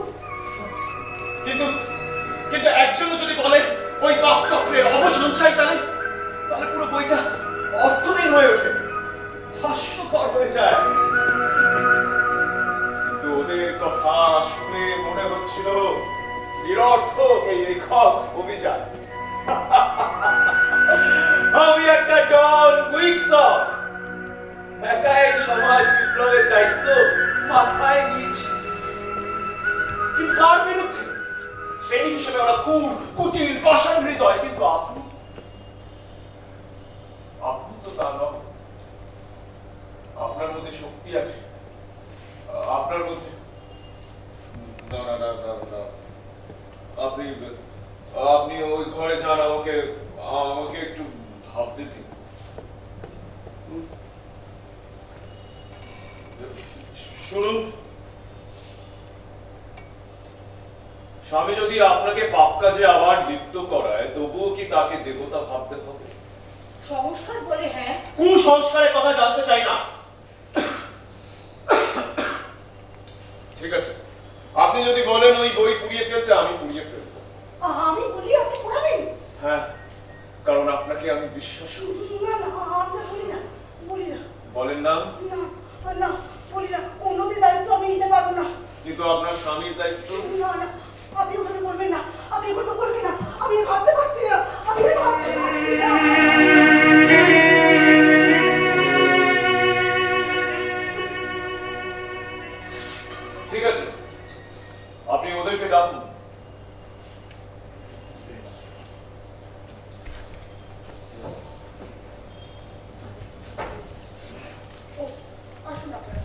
কিন্তু একজন যদি বলে ওই পাপ চক্রের অবসান চাই, তাহলে পুরো বইটা অর্থহীন হয়ে ওঠে, হাস্যকর হয়ে যায়। কিন্তু ওদের কথা শুনে মনে হচ্ছিল নিরর্থক এই লেখক অভিযান। আমি একটা ডন কুইকসট, একাই সমাজ বিপ্লবের দায়িত্ব মাথায় নিয়েছি। কিন্তু কার বিরুদ্ধে? শ্রেণী হিসেবে ওরা কুটিল পাষাণ হৃদয়, কিন্তু আপনি তো তা নয়। আপনার মধ্যে শক্তি আছে, আপনার মধ্যে আপনি ওই ঘরে যান, আমাকে আমাকে একটু ভাবতে দিন। শুনুন, স্বামী যদি আপনাকে পাপ কাজে আবার লিপ্ত করায়, তবুও কি তাকে দেবতা ভাবতে হবে? সংস্কার বলে হ্যাঁ। কুসংস্কারের কথা জানতে চাই না। ঠিক আছে, আপনি যদি বলেন ওই বই পুড়িয়ে ফেলতে, আমি পুড়িয়ে ফেলবো। আমি বলি আপনি পড়াবেন? হ্যাঁ, কারণ আপনাকে আমি বিশ্বাস করি। না না, আমি বলি না, বলি না। বলেন না? না না, বলি না। অন্যদের দায়িত্ব আমি নিতে পারবো না। কিন্তু আপনার স্বামীর দায়িত্ব। না না, আপনি ওখানে বলবেন না, আপনি ওখানে বলবেন না। আমি ভাবতে পারছি না, আমি ভাবতে পারছি না। ঠিক আছে, আপনি ওদেরকে ডাকুন। আসুন আপনারা।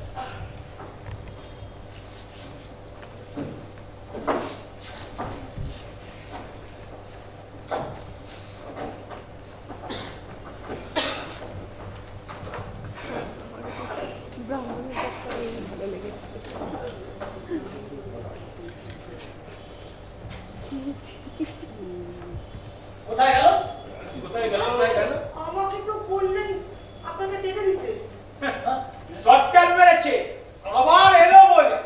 কোথায় গেল? কোথায় গেল? কোথায় গেল? আমাকে তো বললেন আপনাকে ডেকে দিতে। শর্টকাট মেরেছে, আবার এলো বলে।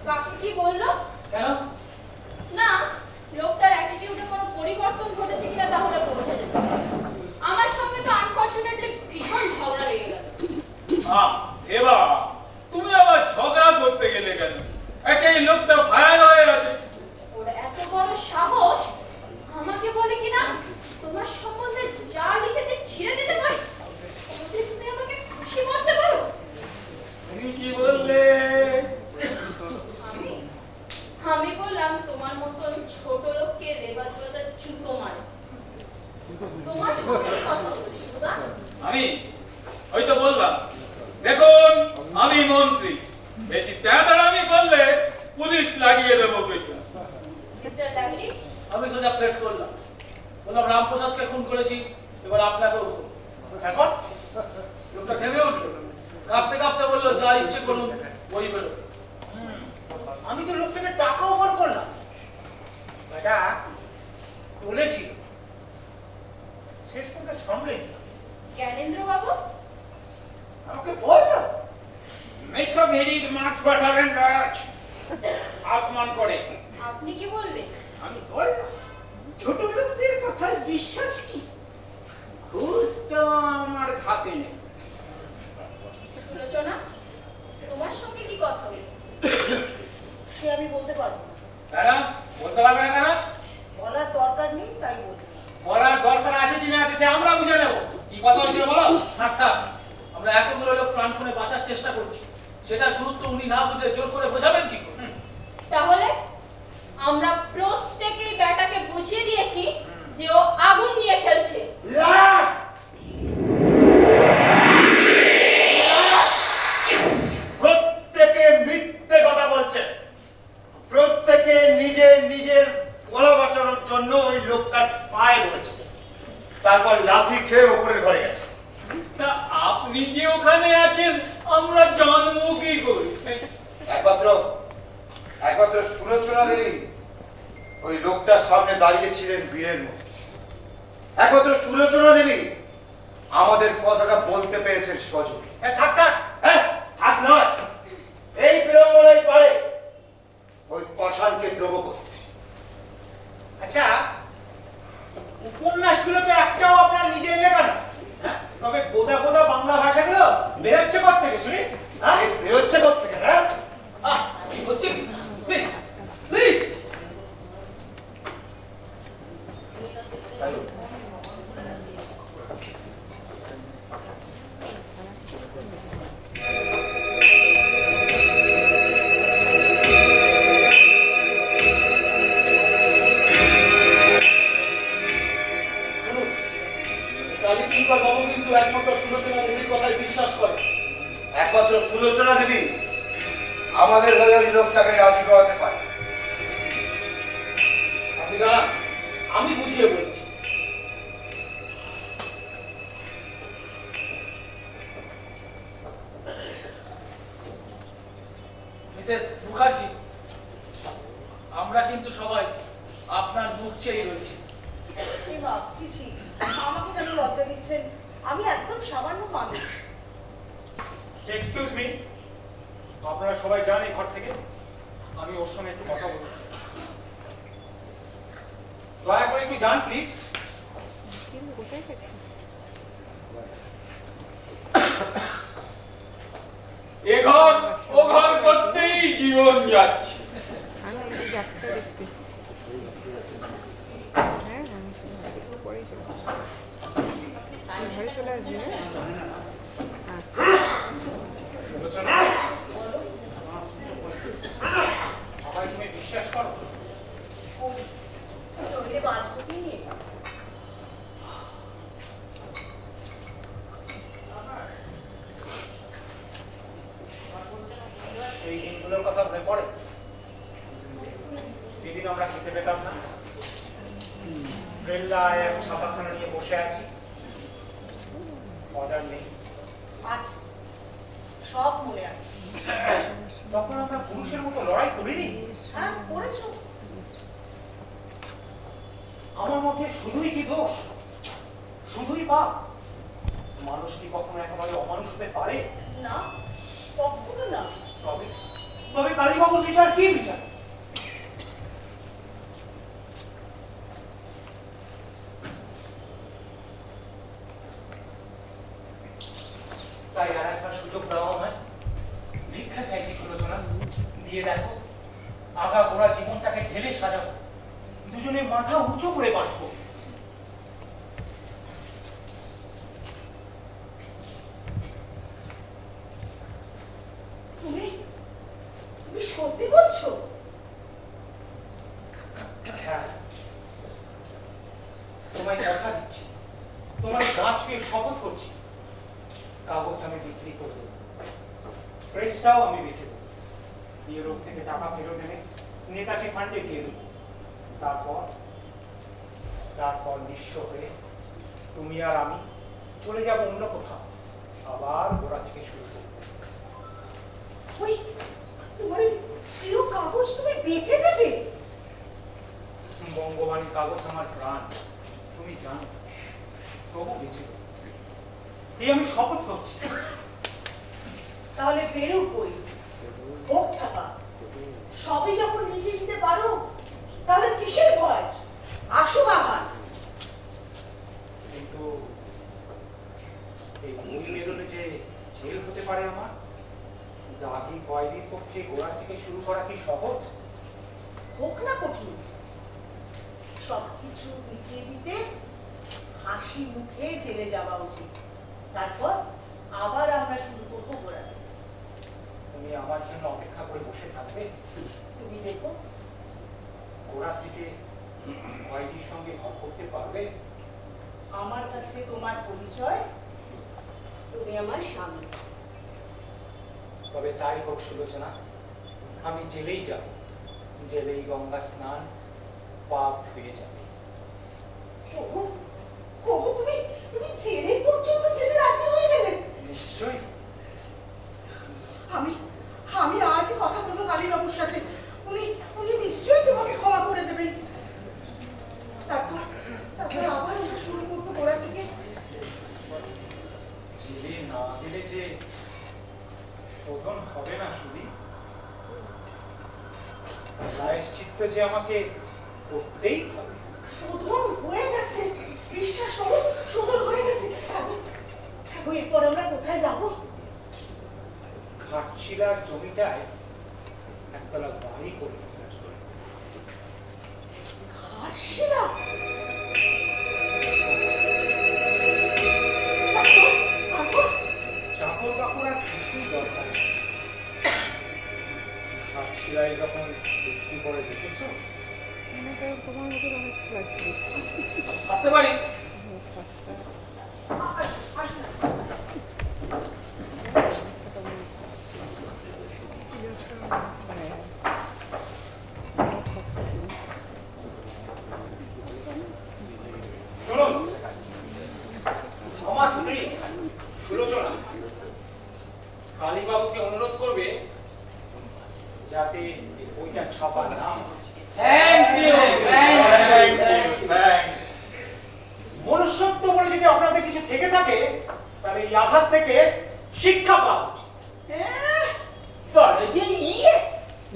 কাকে কি বললো? কেন? না, লোকটার অ্যাটিটিউডে কোনো পরিবর্তন ঘটেছে কিনা তাহলে বোঝা যেত। আমার সঙ্গে তো আনফরচুনেটলি ভীষণ ঝগড়া লেগে গেল। এবা তুমি আবার ঝগড়া করতে গেলে কেন? এই লোকটা ফায়ার হয়ে আছে। ওর এত বড় সাহস আমাকে বলে কিনা তোমার সম্বন্ধে যা লিখেছে ছিঁড়ে দিতে পারি। ওতে তুমি আমাকে খুশি করতে পারো। তুমি কি বললে? আমি বললাম তোমার মতন ছোট লোককে রেবাজ বাজার জুতো মারে। তোমার সঙ্গে কথা বলছি বুঝা? আমি হয়তো বললাম, দেখুন আমি মন্ত্রী, বেশি তেড়াতাড়ি করলে পুলিশ লাগিয়ে দেবো কিছু। মিস্টার লাহিড়ী, আমি সোজা ফ্লেট করলাম, বললাম রামপ্রসাদকে খুন করেছি, এবার আপনাকেও। এখন লোকটা ঘেমে উঠলো, কাঁপতে কাঁপতে বললো যা ইচ্ছে করুন, ওই বেরো। আমি তো লোকটাকে টাকা অফার করলাম, এটা বলেছিল, শেষ পর্যন্ত সামলে নিল। জ্ঞানেন্দ্র বাবু, আমাকে বললো মিথ্যা ভেরির মাঠ পাঠাবেন রাজ, আপমান করে। আপনি কি বললেন? আমি বললাম ছোট লোকদের কথায় বিশ্বাস কি, ঘুষ তো আমার হাতে নেই। সুলোচনা, তোমার সঙ্গে কি কথা হলো? সে আমি বলতে পারবো না। দাদা বলতে পারবে না কেন? বলার দরকার নেই, তাই বলবো না। বলার দরকার আছে কি না আছে সে আমরা বুঝে নেবো। কি কথা হচ্ছিল বলো? থাক থাক, আমরা এতগুলো লোক প্রাণপণে বাঁচার চেষ্টা করছি, সেটার গুরুত্ব উনি না বুঝলে জোর করে বোঝাবেন কি করে? তাহলে আমরা প্রত্যেকেই ব্যাটাকে বুঝিয়ে দিয়েছি যে ও আগুন নিয়ে খেলছে। প্রত্যেকে মিথ্যে কথা বলছে, প্রত্যেকে নিজের নিজের গলা বাঁচানোর জন্য ওই লোকটার পায়ে ধরেছে, তারপর লাথি খেয়ে ওপরের ঘরে গেছে। তা আপনি যে ওখানে আছেন আমরা জানবো কি করি? একমাত্র সুলোচনা দেবী ওই লোকটার সামনে দাঁড়িয়েছিলেন বীরের মতো। একমাত্র সুলোচনা দেবী আমাদের কথাটা বলতে পেরেছেন সজোরে। থাক থাক, হ্যাঁ, থাক নয়, এই বিড়ম্বনাই পারে ওই পাষাণকে দ্রব করতে। আচ্ছা উপন্যাসগুলো তো একটাও আপনার নিজের লেখা না, হ্যাঁ? তবে কোথা কোথা বাংলা ভাষাগুলো বেরোচ্ছে কোত্থেকে শুনি? হ্যাঁ? বেরোচ্ছে কোত্থেকে না? কি বলছি? Please please. কালীকিঙ্কর বাবু কিন্তু একমাত্র সুলোচনা দেবীর কথায় বিশ্বাস করে। একমাত্র সুলোচনা দেবী আমাদের হয়ে ওই লোকটাকে রাজি করাতে পারে। বুঝিয়ে বলছি। মিসেস মুখার্জি, আমরা কিন্তু সবাই আপনার মুখ চেয়ে রয়েছি। এই ভাবছি আমাকে কেন লজ্জা দিচ্ছেন? আমি একদম সামান্য মানুষ। এক্সকিউজ মি, আপনারা সবাই যান এই ঘর থেকে, আমি ওর সঙ্গে একটু কথা বলবো। দয়া করে একটু যান প্লিজ। এ ঘর ও ঘর করতেই জীবন যাচ্ছে। আমি এই যাত্রা দেখতে হ্যাঁ একটু পরেই চলে আসবে। ঘরে চলে আসবে না? আচ্ছা আমায় তুমি বিশ্বাস করো? নইলে বাঁচবো কি নিয়ে? এই দিনগুলোর কথা মনে পড়ে? সেদিন আমরা খেতে পেতাম না, রেলদায় এক ছাপাখানা নিয়ে বসে আছি, অর্ডার নেই। আচ্ছা, সব মনে আছে। তখন আমরা পুরুষের মতো লড়াই করিনি। হ্যাঁ করেছো। আমার মধ্যে শুধুই কি দোষ, শুধুই পাপ? মানুষ কি কখনো একেবারে অমানুষ হতে পারে? না, কখনো না। তবে তবে কালীবাবুর বিচার কি বিচার? তাই আর একবার সুযোগ দেওয়া হয়। ভিক্ষা চাইছি সুলোচনা, দিয়ে দেখো, আগা গোড়া জীবনটাকে ঢেলে সাজাবো, দুজনে মাথা উঁচু করে বাঁচবো। তুমি তুমি সত্যি বলছো? হ্যাঁ, তোমায় কথা দিচ্ছি, তোমার গা ছুঁয়ে শপথ করছি, কাগজ আমি বিক্রি করে দেবো, প্রেসটাও আমি বেঁচে দেবো, ইউরোপ থেকে টাকা ফেরত এনে নেতাজি ফান্ডে দিয়ে দেবো। তারপর নিঃস্ব হয়ে তুমি আর আমি চলে যাব অন্য কোথাও, আবার গোড়া থেকে শুরু করবো। ওই তোমার ওই প্রিয় কাগজ তুমি বেচে দেবে? বঙ্গবাণী কাগজ আমার প্রাণ, তুমি জানো, তবু বেঁচে দেবো, এই আমি শপথ করছি। তাহলে বেরো বই, হোক ছাপা, সবই যখন নিজে দিতে পারো, তাহলে কিসের ভয়? আসো আঘাত। কিন্তু এই বই বেরোলে যে জেল হতে পারে আমার, দাগি কয়েদির পক্ষে গোড়া থেকে শুরু করা কি সহজ? হোক না কঠিন, সবকিছু মিটিয়ে দিতে হাসি মুখে জেলে যাওয়া উচিত। তারপর আবার আমরা শুরু করবো গোড়া। তুমি আমার জন্য অপেক্ষা করে বসে থাকবে? তুমি দেখো, গোড়া থেকে কয়েদির সঙ্গে ঘর করতে পারবে? আমার কাছে তোমার পরিচয়, তুমি আমার স্বামী। তবে তাই হোক সুলোচনা, আমি জেলেই যাব, জেলেই গঙ্গা স্নান, পাপ ধুয়ে যাবে। ওগো, ওগো, তুমি তুমি জেলে পর্যন্ত যেতে রাজি হয়ে গেলে? নিশ্চয়ই। আমি আমি আজ কথা বলবো কালীবাবুর সাথে, উনি উনি নিশ্চয়ই তোমাকে ক্ষমা করে দেবেন। তারপর তারপর আবার আমরা শুরু করবো গোড়া থেকে। জেলে না গেলে যে শোধন হবে না সুরি, প্রায়শ্চিত্ত যে আমাকে করতেই হবে। শোধন হয়ে গেছে, বিশ্বাস করো, শোধন হয়ে গেছে। এখন এরপর আমরা কোথায় যাবো? ঘাটশিলার জমিটায় একতলা বাড়ি করে ঘাটশিলা? চাকর বাকর আর কিছুই দরকার নেই। ঘাটশিলায় যখন বৃষ্টি পড়ে দেখেছো? তোমার মতো অনেক লাগছে। আসতে পারি? থ্যাংক ইউ মনুষ্যত্ব বলে যদি আপনাদের কিছু থেকে থাকে তাহলে এই আঘাত থেকে শিক্ষা পাওয়া উচিত। পরে যে ইয়ে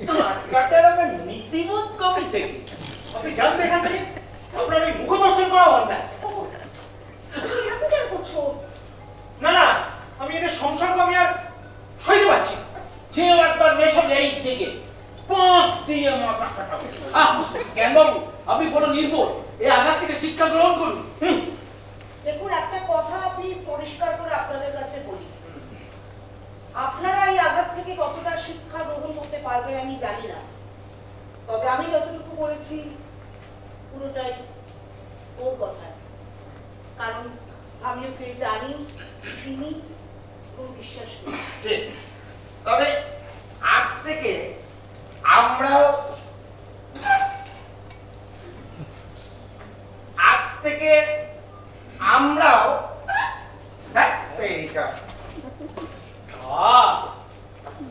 তোমার কাটার আমার নীতিবোধ কবে থেকে? আপনি জানতে এখান থেকে আপনার এই মুখ দর্শন করা অন্যায়। তুমি এরকম কেন করছো? না না, আমি এদের সংসর্গ আমি আর সইতে পারছি না। যে একবার মেশো এই দিকে পাঁচ দিয়ে মাথা কাটাবো। জ্ঞানবাবু, আপনি বড় নির্বোধ, এই আঘাত থেকে শিক্ষা গ্রহণ করুন। দেখুন, একটা কথা আমি পরিষ্কার করে আপনাদের কাছে বলি, আপনারা এই আঘাত থেকে কতটা শিক্ষা গ্রহণ করতে পারবেন আমি জানি না, তবে আমি যতটুকু বলেছি পুরোটাই ওর কথায়, কারণ আমি ওকে জানি, চিনি এবং বিশ্বাস করি। ঠিক। তবে আজ থেকে আমরাও এইটা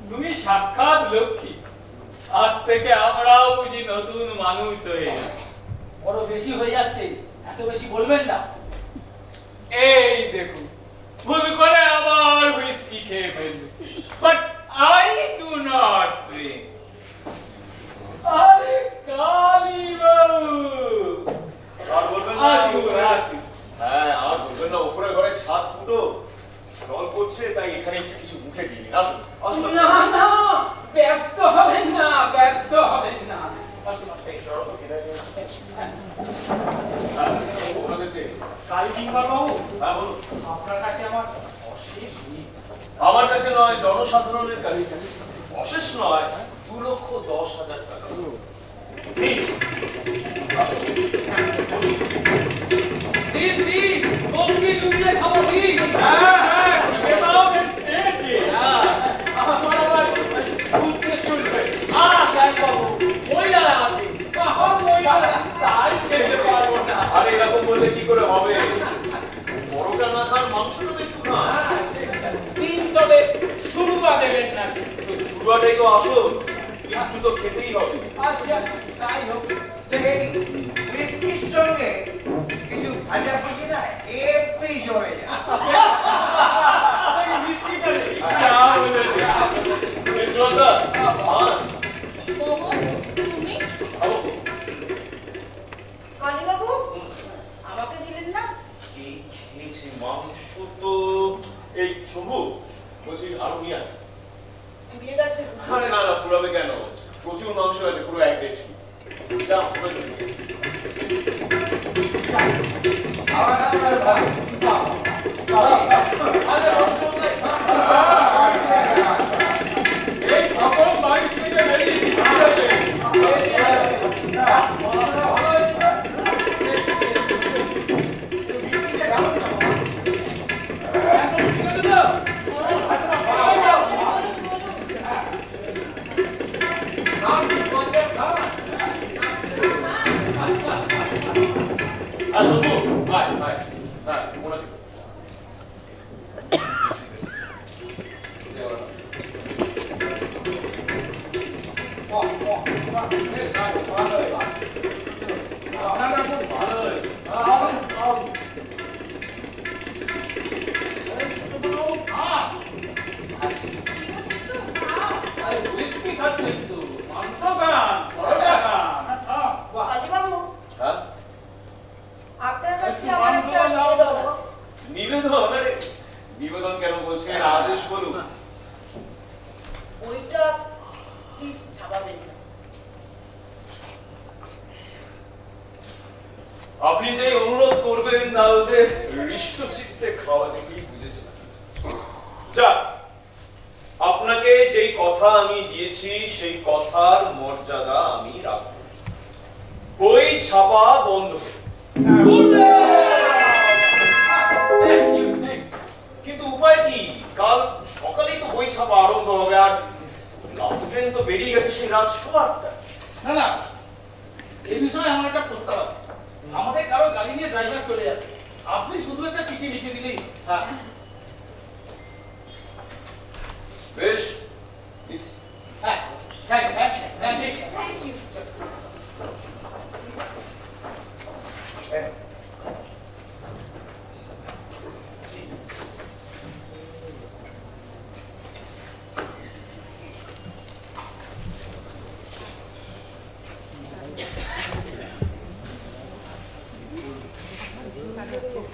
তুমি সাক্ষাৎ লক্ষ্মী। আজ থেকে আমরাও বুঝি নতুন মানুষ হয়ে যাব। বড় বেশি হয়ে যাচ্ছে, এত বেশি বলবেন না। এই দেখুন, ভুল করে আবার হুইস্কি খেয়ে ফেলবে। But I do not drink. আরে কালী বাবু, আর বলবেন না আসুন আসুন। হ্যাঁ, আর বলবেন না উপরে ঘরে ছাদ ফুটো জল পড়ছে, তাই এখানে একটু কিছু মুখে দিই। আসুন আসুন। না না, ব্যস্ত হবেন না, ব্যস্ত হবেন না। আসুন আপনার কাছে আমার অশেষ ঋণ। আমার কাছে নয়, জনসাধারণের কাছে অশেষ নয়, 2,10,000 টাকা। Please, আসুন। দিন দিন, কফি ডুবিয়ে খাবো দিন। হ্যাঁ হ্যাঁ, এটাও দেখছি। আমার আবার ঘুরতে শুনবে। যাই বাবু, মহিলারা আছে। তাই খেতে পারবো না। আর এরকম বললে কি করে হবে? বড়টা না খান, মাংসটা তো একটু খান। দিন তবে শুরুবা দেবেন নাকি? শুরুটাই তো আসল, একটু তো খেতেই হবে। আচ্ছা, তাই হোক। এই বিস্কির সঙ্গে কিছু ভাজা ভুজি না এমনি জমে যায়। তুমি কালীবাবু, আমাকে দিলেন না? এই খেয়েছি মাংস তো, এই শম্ভু বলছি আরো নিয়ে আয়। পুড়িয়ে গেছে। আরে না না, পুরাবে কেন? প্রচুর মাংস আছে, পুরো এক কেজি। যা পুরো এই খবর বাড়ি থেকে বেরিয়ে গেছে। আর শম্ভু আয় আয়, হ্যাঁ ওরা কালীবাবু, হ্যাঁ আপনার কাছে আমার একটা নিবেদন আছে। নিবেদন? আরে নিবেদন কেন বলছেন, আদেশ বলুন। ওইটা প্লিজ ছাপাবেন না। আপনি যে অনুরোধ করবেন তা ওদের হৃষ্ট চিত্তে খাওয়া দেখেই বুঝেছিলাম। যাক, আপনাকে যেই কথা আমি দিয়েছি সেই কথার মর্যাদা আমি রাখব। বই ছাপা বন্ধ করব। কিন্তু উপায় কি? কাল সকালেই তো বই ছাপা আরম্ভ হবে, আর লাস্ট ট্রেন তো বেরিয়ে গেছে সেই রাত 8:30টায়। না না, এই বিষয়ে আমার একটা প্রস্তাব আছে। আমাদের কারো গাড়ি নিয়ে ড্রাইভার চলে যাবে, আপনি শুধু একটা চিঠি লিখে দিলেই। হ্যাঁ, বেশ, হ্যাঁ, থ্যাংক ইউ। Thank you.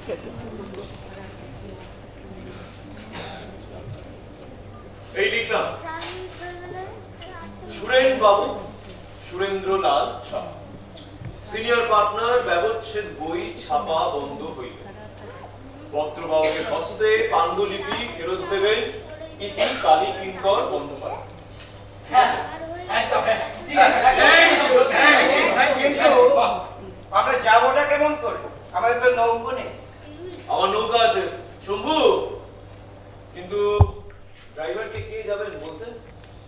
এই লিখলাম সুরেন বাবু, সুরেন্দ্রলাল শাহ, সিনিয়র পার্টনার, ব্যবচ্ছেদ বই ছাপা বন্ধ হইল। পত্রবাহকের হস্তে পাণ্ডুলিপি ফেরত দেবেন ইতি কালী কিঙ্কর বন্দ্যোপাধ্যায়। কিন্তু আমরা যাবোটা কেমন করে? আমাদের তো নৌকো নেই। আমার নৌকা আছে শম্ভু, কিন্তু ড্রাইভারকে কে যাবেন বলতেন?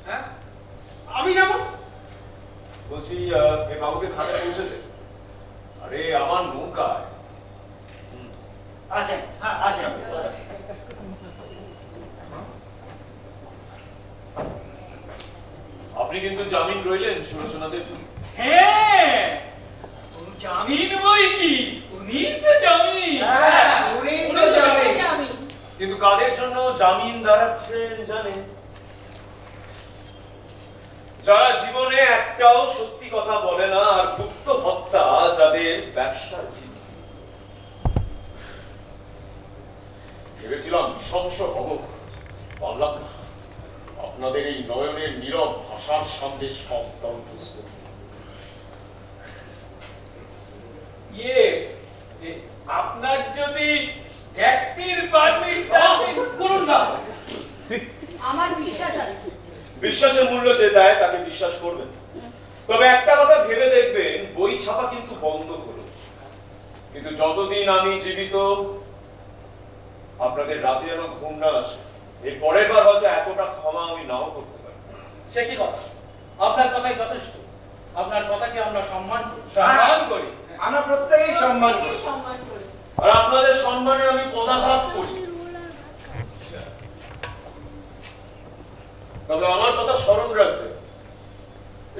হ্যাঁ, আমি যাব। বলছি এই বাবুকে খাতে পৌঁছে দে। আরে আমার নৌকায়। আসেন, হ্যাঁ আসেন। আপনি কিন্তু জামিন রইলেন সুলোচনা দেবী। হ্যাঁ, জামিন বই কি, উনি তো জামিন। উনি তো জানেন। জামিন। কিন্তু কাদের জন্য জামিন দাঁড়াচ্ছেন জানেন? যারা জীবনে একটাও সত্যি কথা বলে না আর গুপ্ত হত্যা যাদের ব্যবসার ভিত্তি। ভেবেছিলাম নৃশংস হব, পারলাম না। আপনাদের এই নয়নের নীরব ভাষার সামনে সব দণ্ড। আপনার যদি ট্যাক্সির পারমিট করুন না। আমার বিশ্বাস আছে। বিশ্বাসের মূল্য যে দেয় তাকে বিশ্বাস করবেন। তবে একটা কথা ভেবে দেখবেন, বই ছাপা কিন্তু বন্ধ হলো, কিন্তু যতদিন আমি জীবিত আপনাদের রাতে যেন ঘুম না আসে। এর পরের বার হয়তো এতটা ক্ষমা আমি নাও করতে পারি। সে কি কথা? আপনার কথাই যথেষ্ট। আপনার কথাকে আমরা সম্মান করি। সম্মান করি। আমরা প্রত্যেকেই সম্মান করি। সম্মান করি। আর আপনাদের সম্মানে আমি পদাঘাত করি। তবে আমার কথা স্মরণ রাখবে,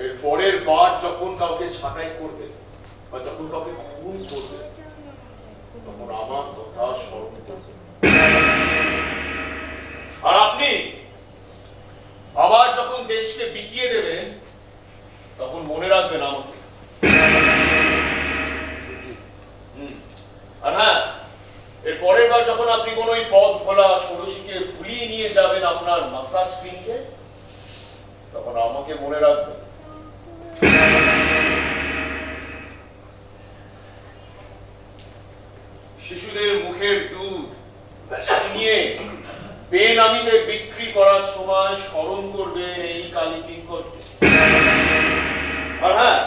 এর পরের বার যখন কাউকে ছাঁটাই করবে বা যখন কাউকে খুন করবে, তখন আমার কথা স্মরণ করবে। আর আপনি আবার যখন দেশকে বিকিয়ে দেবেন, তখন মনে রাখবেন আমাকে। আর হ্যাঁ, এর পরের বার যখন আপনি কোন ওই পথ ভোলা ষোড়শীকে ভুলিয়ে নিয়ে যাবেন আপনার মাসাজ ক্লিনিকে, তখন আমাকে মনে রাখবেন। শিশুদের মুখের দুধ ছিনিয়ে বেনামিতে বিক্রি করার সময় স্মরণ করবেন এই কালী কিঙ্করকে। আর হ্যাঁ,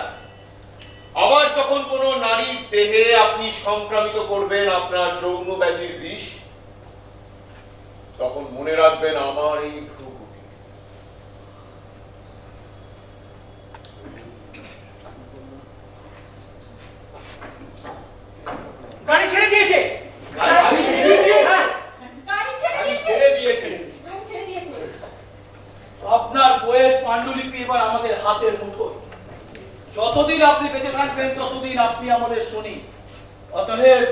আবার যখন কোনো নারীর দেহে আপনি সংক্রামিত করবেন আপনার যৌন ব্যাধির বিষ, তখন মনে রাখবেন আমার এই ভ্রুকুটি। গাড়ি ছেড়ে দিয়েছে। গাড়ি ছেড়ে দিয়েছে। ছেড়ে দিয়েছে। গাড়ি ছেড়ে দিয়েছে। আপনার বইয়ের পাণ্ডুলিপি এবার আমাদের হাতের মুঠোয়। যতদিন আপনি বেঁচে থাকবেন ততদিন আপনি আমাদের শুনি। অতএব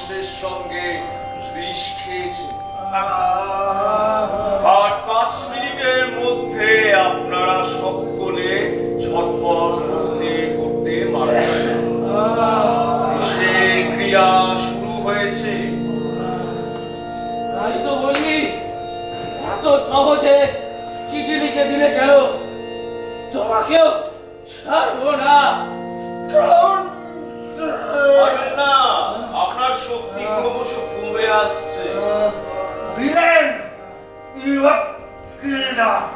মানুষের সঙ্গে বিষ খেয়েছেন, আর 5 মিনিটের মধ্যে আপনারা সকলে ছটফট করতে করতে মারা যাবেন। সে ক্রিয়া শুরু হয়েছে। তাই তো বলি, এত সহজে চিঠি লিখে দিলে কেন? তোমাকেও ছাড়বো না। পারবেন না, আপনার শক্তি ক্রমশ কমে আসছে। Villain! You have killed us!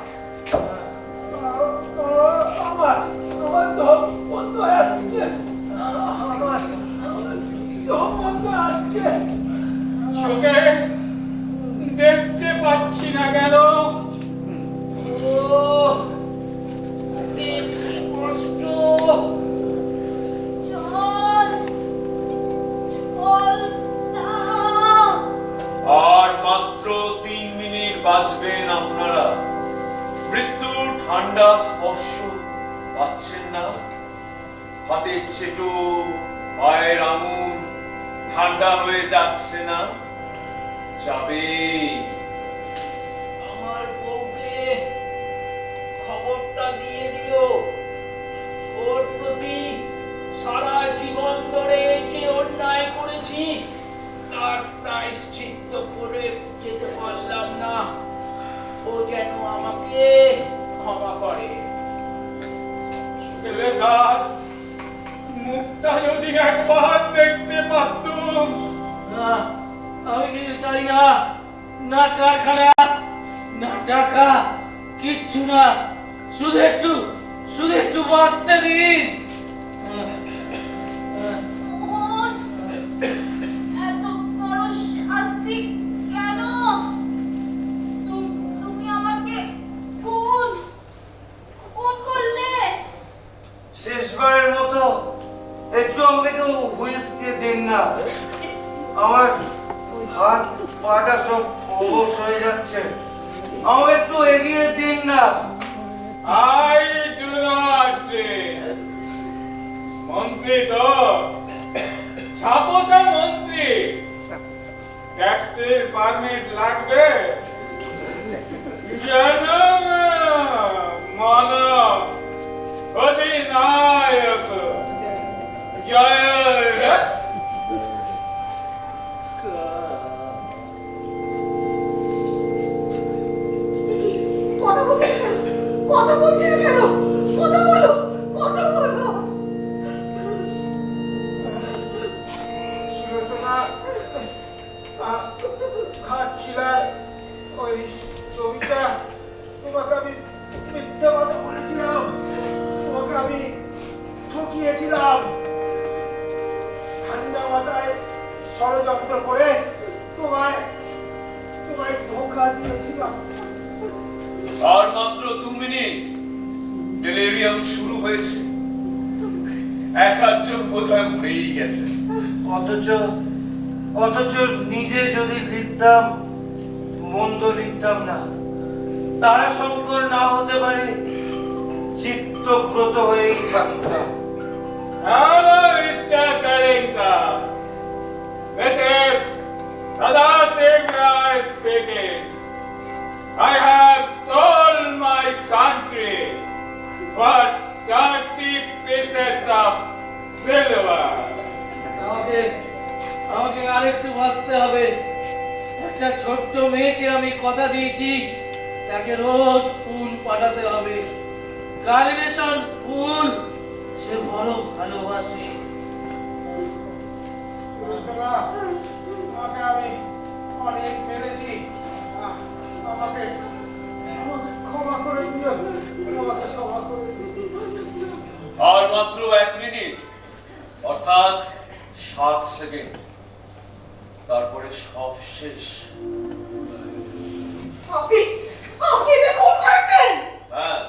আমার দম বন্ধ আসছে, আমার দম বন্ধ আসছে। চোখে দেখতে পাচ্ছি না কেন? আর মাত্র 3 মিনিট বাঁচবেন আপনারা। মৃত্যুর ঠান্ডা স্পর্শ পাচ্ছেন না? হাতের চেটো, পায়ের আঙুল ঠান্ডা হয়ে যাচ্ছে না? যাবে। আমার বউকে খবরটা দিয়ে দিও। ওর প্রতি সারা জীবন ধরে যে অন্যায় করেছি তার প্রায়শ্চিত্ত করে যেতে পারলাম না, ও যেন আমাকে ক্ষমা করে। ছেলেটার মুখটা যদি একবার দেখতে পারতুম। না, আমি কিছু চাই না, না কারখানা, না টাকা, কিচ্ছু না। শুধু একটু বাঁচতে দিন। এত বড় শাস্তি কেন? তুমি আমাকে খুন করলে। শেষবারের মতো একটু আমাকে কেউ হুইস্কি দিন না। আমার হাত পাটা সব অবশ হয়ে যাচ্ছে। আমাকে একটু এগিয়ে দিন না। I do not drink. মন্ত্রী তো ছাপোসা মন্ত্রী, ট্যাক্সের পারমিট লাগবে। জন অধিনায়ক জয়। কথা বলছি না কেন? কথা বলছি না কেন? কথা বলো, কথা বলো। সুলোচনা খাচ্ছিলাম ওই ছবিটা, তোমাকে আমি মিথ্যা কথা বলেছিলাম, তোমাকে আমি ঠকিয়েছিলাম। ঠান্ডা মাথায় ষড়যন্ত্র করে তোমায় ধোঁকা দিয়েছিলাম। আর মাত্র 2 মিনিট, ডেলিরিয়াম শুরু হয়েছে। এক আধজন বোধহয় মরেই গেছে। অথচ নিজে যদি লিখতাম, মন্দ লিখতাম না। তারা শঙ্কর না হতে পারে, চিত্তব্রত হয়েই থাকতাম। Hello, Mr. Kalinka. This is Sadaशिव Rai speaking. I have sold my country for 30 pieces of silver. আমাকে আরেকটু বাঁচতে হবে। একটা ছোট্ট মেয়েকে আমি কথা দিয়েছি, তাকে রোজ ফুল পাঠাতে হবে। কার্নেশন ফুল সে বড় ভালোবাসে। সুলোচনা, তোমাকে আমি অনেক মেরেছি। আমাকে ক্ষমা করে দিও, আমাকে ক্ষমা করে দিও। আর মাত্র 1 মিনিট, অর্থাৎ 7 সেকেন্ড, তারপরে সব শেষ। আপনি যে খুন করেছেন। হ্যাঁ,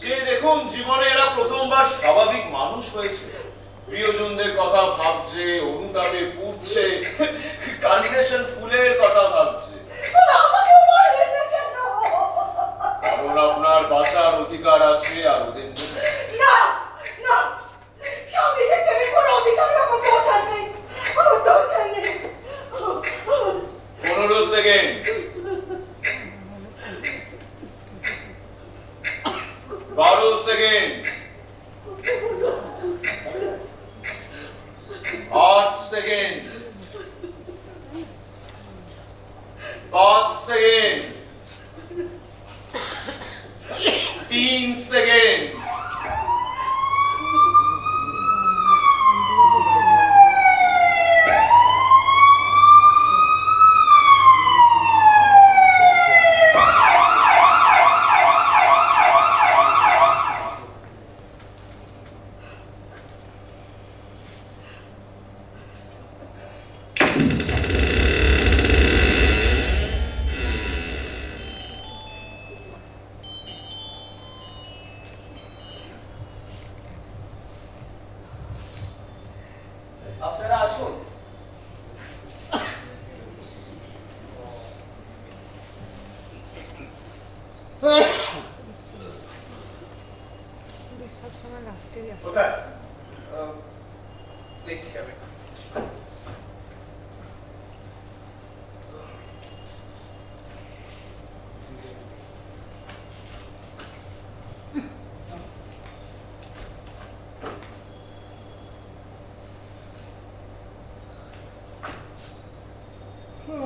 যে দেখুন জীবনে এরা প্রথমবার স্বাভাবিক মানুষ হয়েছে। প্রিয়জনদের কথা ভাবছে, অনুতাপে পুড়ছে, কার্নেশন ফুলের কথা ভাবছে। কারণ আপনার বাঁচার অধিকার আছে আর ওদের নেই। না না, স্বামীকে ছেড়ে কোনো অধিকার আমার দরকার নেই, আমার দরকার নেই। Second, 12 second, 8 second, 5 second, 3 second, আপনারা আসুন। সবসময় লাস্টেই আসে। কোথায়? দেখছি আমি।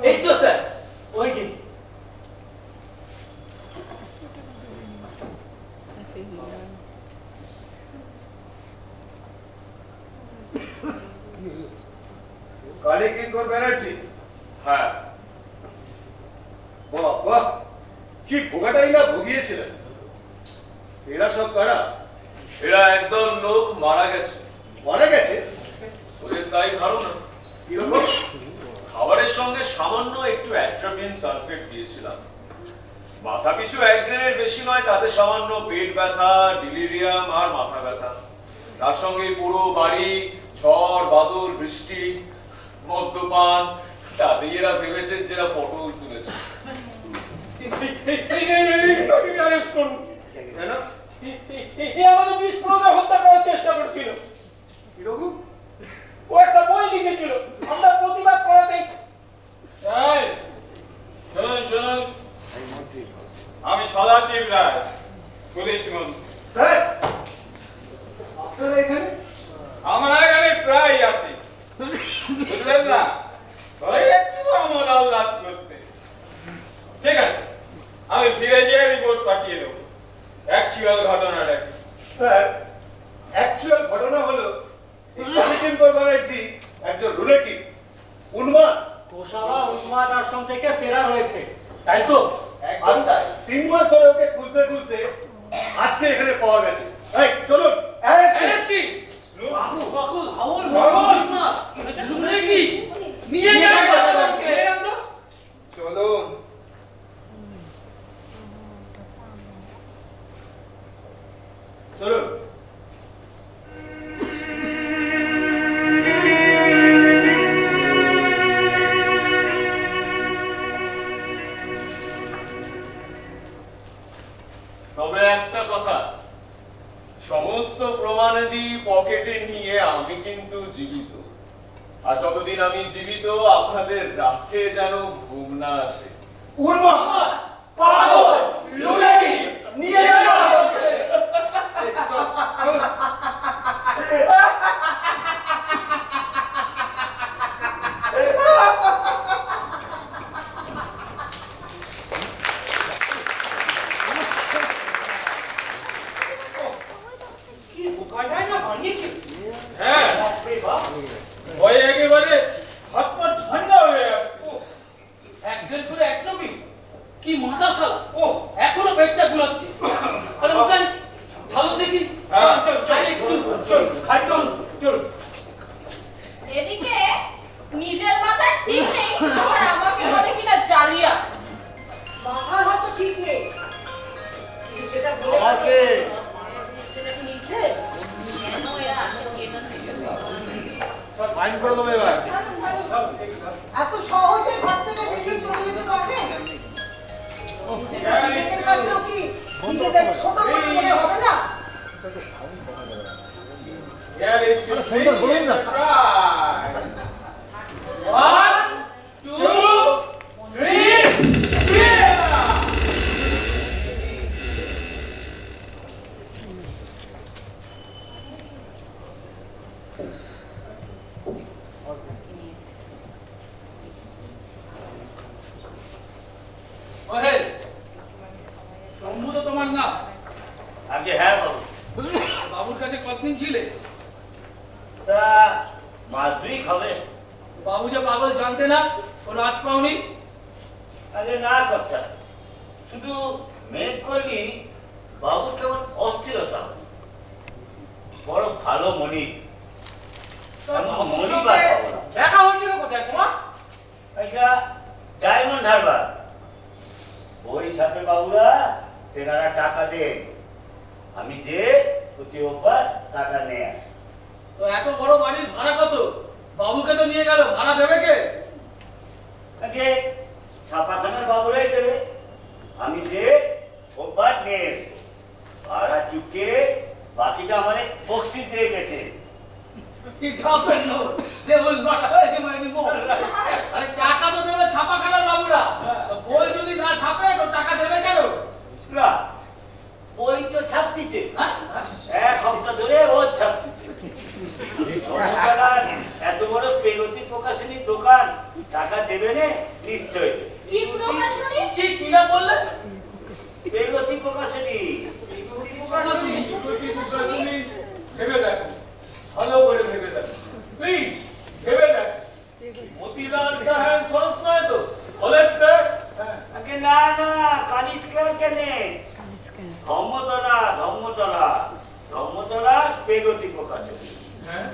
এই তো স্যার, ওই যে কালী কিঙ্কর ব্যানার্জি। হ্যাঁ, বাহ বাহ, কি ভোগাটাই না ভুগিয়েছিলেন। এরা সব কারা? এরা একদল লোক মারা গেছে। মারা গেছে? ওদের তাই ধারণা। কিরকম? খাবারের সঙ্গে সামান্য একটু অ্যাট্রোপিন সালফেট দিয়েছিলাম। মাথা পিছু 1 গ্রেনের বেশি নয়, তাতে সামান্য পেট ব্যথা, ডিলিরিয়াম আর মাথা ব্যথা। তার সঙ্গে পুরো বাড়ি ঝড় বাদল বৃষ্টি মদ্যপান, তাতেই এরা ভেবেছেন যে এরা পটল তুলেছে। কেন? আমাদের বিস্ফোরণে হত্যা করার চেষ্টা করছিল। কিরকম? ও একটা বই লিখেছিল, আমরা প্রতিবাদ করাতেই। শুনুন শুনুন, আমি সদাশিব রায়, পুলিশ মন্ত্রী। স্যার, আপনারা এখানে? আমরা এখানে প্রায় আসি, বুঝলেন না? ওই একটু আমল আহ্লাদ করতে। ঠিক আছে, আমি ফিরে যেয়ে রিপোর্ট পাঠিয়ে দেবো অ্যাকচুয়াল ঘটনাটা কি। স্যার, অ্যাকচুয়াল ঘটনা হলো এই কালী কিঙ্কর ব্যানার্জি একজন রুলেকি, উন্মাদ। কোষাবা উন্মাদ আশ্রম থেকে ফেরা হয়েছে, তাই তো? আর 3 মাস ধরে ওকে খুঁজতে খুঁজতে আজকে এখানে পাওয়া গেছে। এই চলুন, অ্যারেস্ট কি? বাবু, বাকুল, হাওল, বাকুল না, লুমরে কি? নিয়ে যান বাচ্চাদেরকে। চলুন। চলুন। তবে একটা কথা, সমস্ত প্রমাণাদি পকেটে নিয়ে আমি কিন্তু জীবিত। আর যতদিন আমি জীবিত, আপনাদের রাতে যেন ঘুম না আসে। উন্মাদ, পাগল, রুলেকি, নিয়ে যাও ওকে। কি বোকাটাই না বানিয়েছে। হ্যাঁ, বাপরে বাপ। ওই একেবারে হাত পা ঠান্ডা হয়ে যাচ্ছে। একজন করে একদমই কি মজা শালা। ও এখনো পেটটা গুলাচ্ছে। আরে হোসেন, ভালো দেখি। হ্যাঁ, চল চল একটু চল, খাই চল চল। এদিকে নিজের মাথায় ঠিক নেই, আবার আমাকে বলে কিনা জালিয়া। মাথার হয়তো ঠিক নেই, তুমি যেটা বলে আমাকে সেটা কি মিথ্যে? ফাইন করে দেবো এবার। এত সহজে ঘর থেকে বেরিয়ে চলে যেতে পারবে? নিজেদের কাছেও কি নিজেদের ছোট বলে মনে হবে না? Here is your try. 1, 2, 3 আগে হ্যাঁ বাবু। বাবুর কাছে কতদিন ছিলে? তা মাস 2 হবে। বাবু যে পাগল জানতে না, কোনো আজ পাওনি? আগে না কথা, শুধু মেঘ করলি বাবুর কেমন অস্থিরতা। বড় ভালো মনি, মনি বা দেখা হয়েছিল কোথায় তোমার? ডায়মন্ড হারবার। বই ছাপে বাবুরা, তেনারা টাকা দেন, আমি যে প্রতি রোববার টাকা নিয়ে আসি। তো এত বড় বাড়ির ভাড়া কত? বাবুকে তো নিয়ে গেল, ভাড়া দেবে কে? আগে ছাপাখানার বাবুরাই দেবে, আমি যে রোববার নিয়ে এসবো। ভাড়া চুকে বাকিটা আমার বক্সি দিয়ে গেছে। He doesn't know. They will not hurt him anymore. আরে টাকা তো দেবে ছাপাখানার বাবুরা। তো বই যদি না ছাপে তো টাকা দেবে কেন? না, বই তো ছাপতিছে, এক সপ্তাহ ধরে ও ছাপতিছে। এত বড় পেগতি প্রকাশনীর দোকান, টাকা দেবে না নিশ্চয়। কি প্রকাশনী? কি না বললে? পেগতি প্রকাশনী। ভেবে দেখো, ভালো করে ভেবে দেখো, প্লিজ ভেবে দেখো। মতিলাল সাহেব সরস নয় তো, কলেক্টর? আগে না না, কানিষ্কার কেনে? ধর্মতলা, ধর্মতলা, ধর্মতলা পেগতি প্রকাশনী। হ্যাঁ,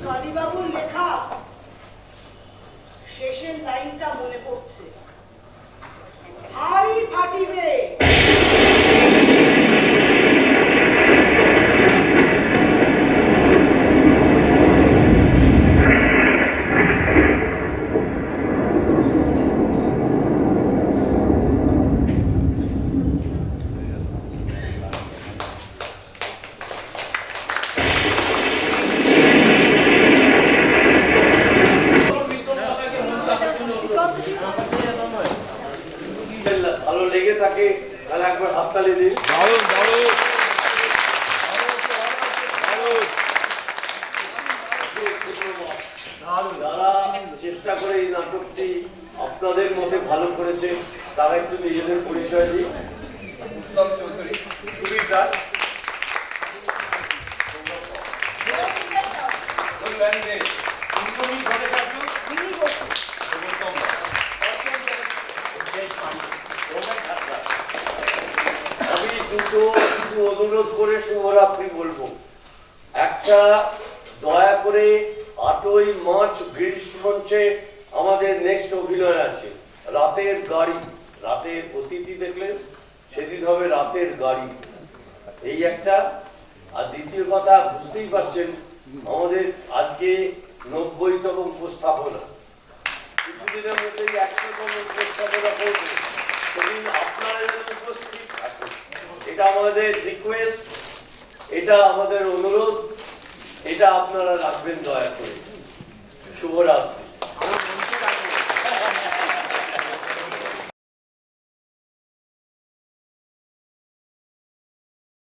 কালীবাবুর লেখা শেষের লাইনটা মনে পড়ছে, হাড়ি ফাটিবে। ভালো লেগে থাকে তাহলে একবার হাততালি দিন। যারা চেষ্টা করে এই নাটকটি আপনাদের মতে ভালো করেছে তারা একটু নিজেদের পরিচয় দিন। উত্তম চৌধুরী, সুবীর দাস, আমি দুটো অনুরোধ করে শুভরাত্রি বলবো। একটা, দয়া করে 8ই মার্চ গ্রিলস মঞ্চে আমাদের নেক্সট অভিনয় আছে রাতের গাড়ি। রাতের অতিথি দেখলেন, সেদিন হবে রাতের গাড়ি, এই একটা। আর দ্বিতীয় কথা, বুঝতেই পারছেন আমাদের আজকে 90তম উপস্থাপনা, কিছুদিনের মধ্যেই 100তম উপস্থাপনা করবো, সেদিন আপনারা যেন উপস্থিত থাকুন। এটা আমাদের রিকোয়েস্ট, এটা আমাদের অনুরোধ, এটা আপনারা রাখবেন দয়া করে। শুভরাত্রি।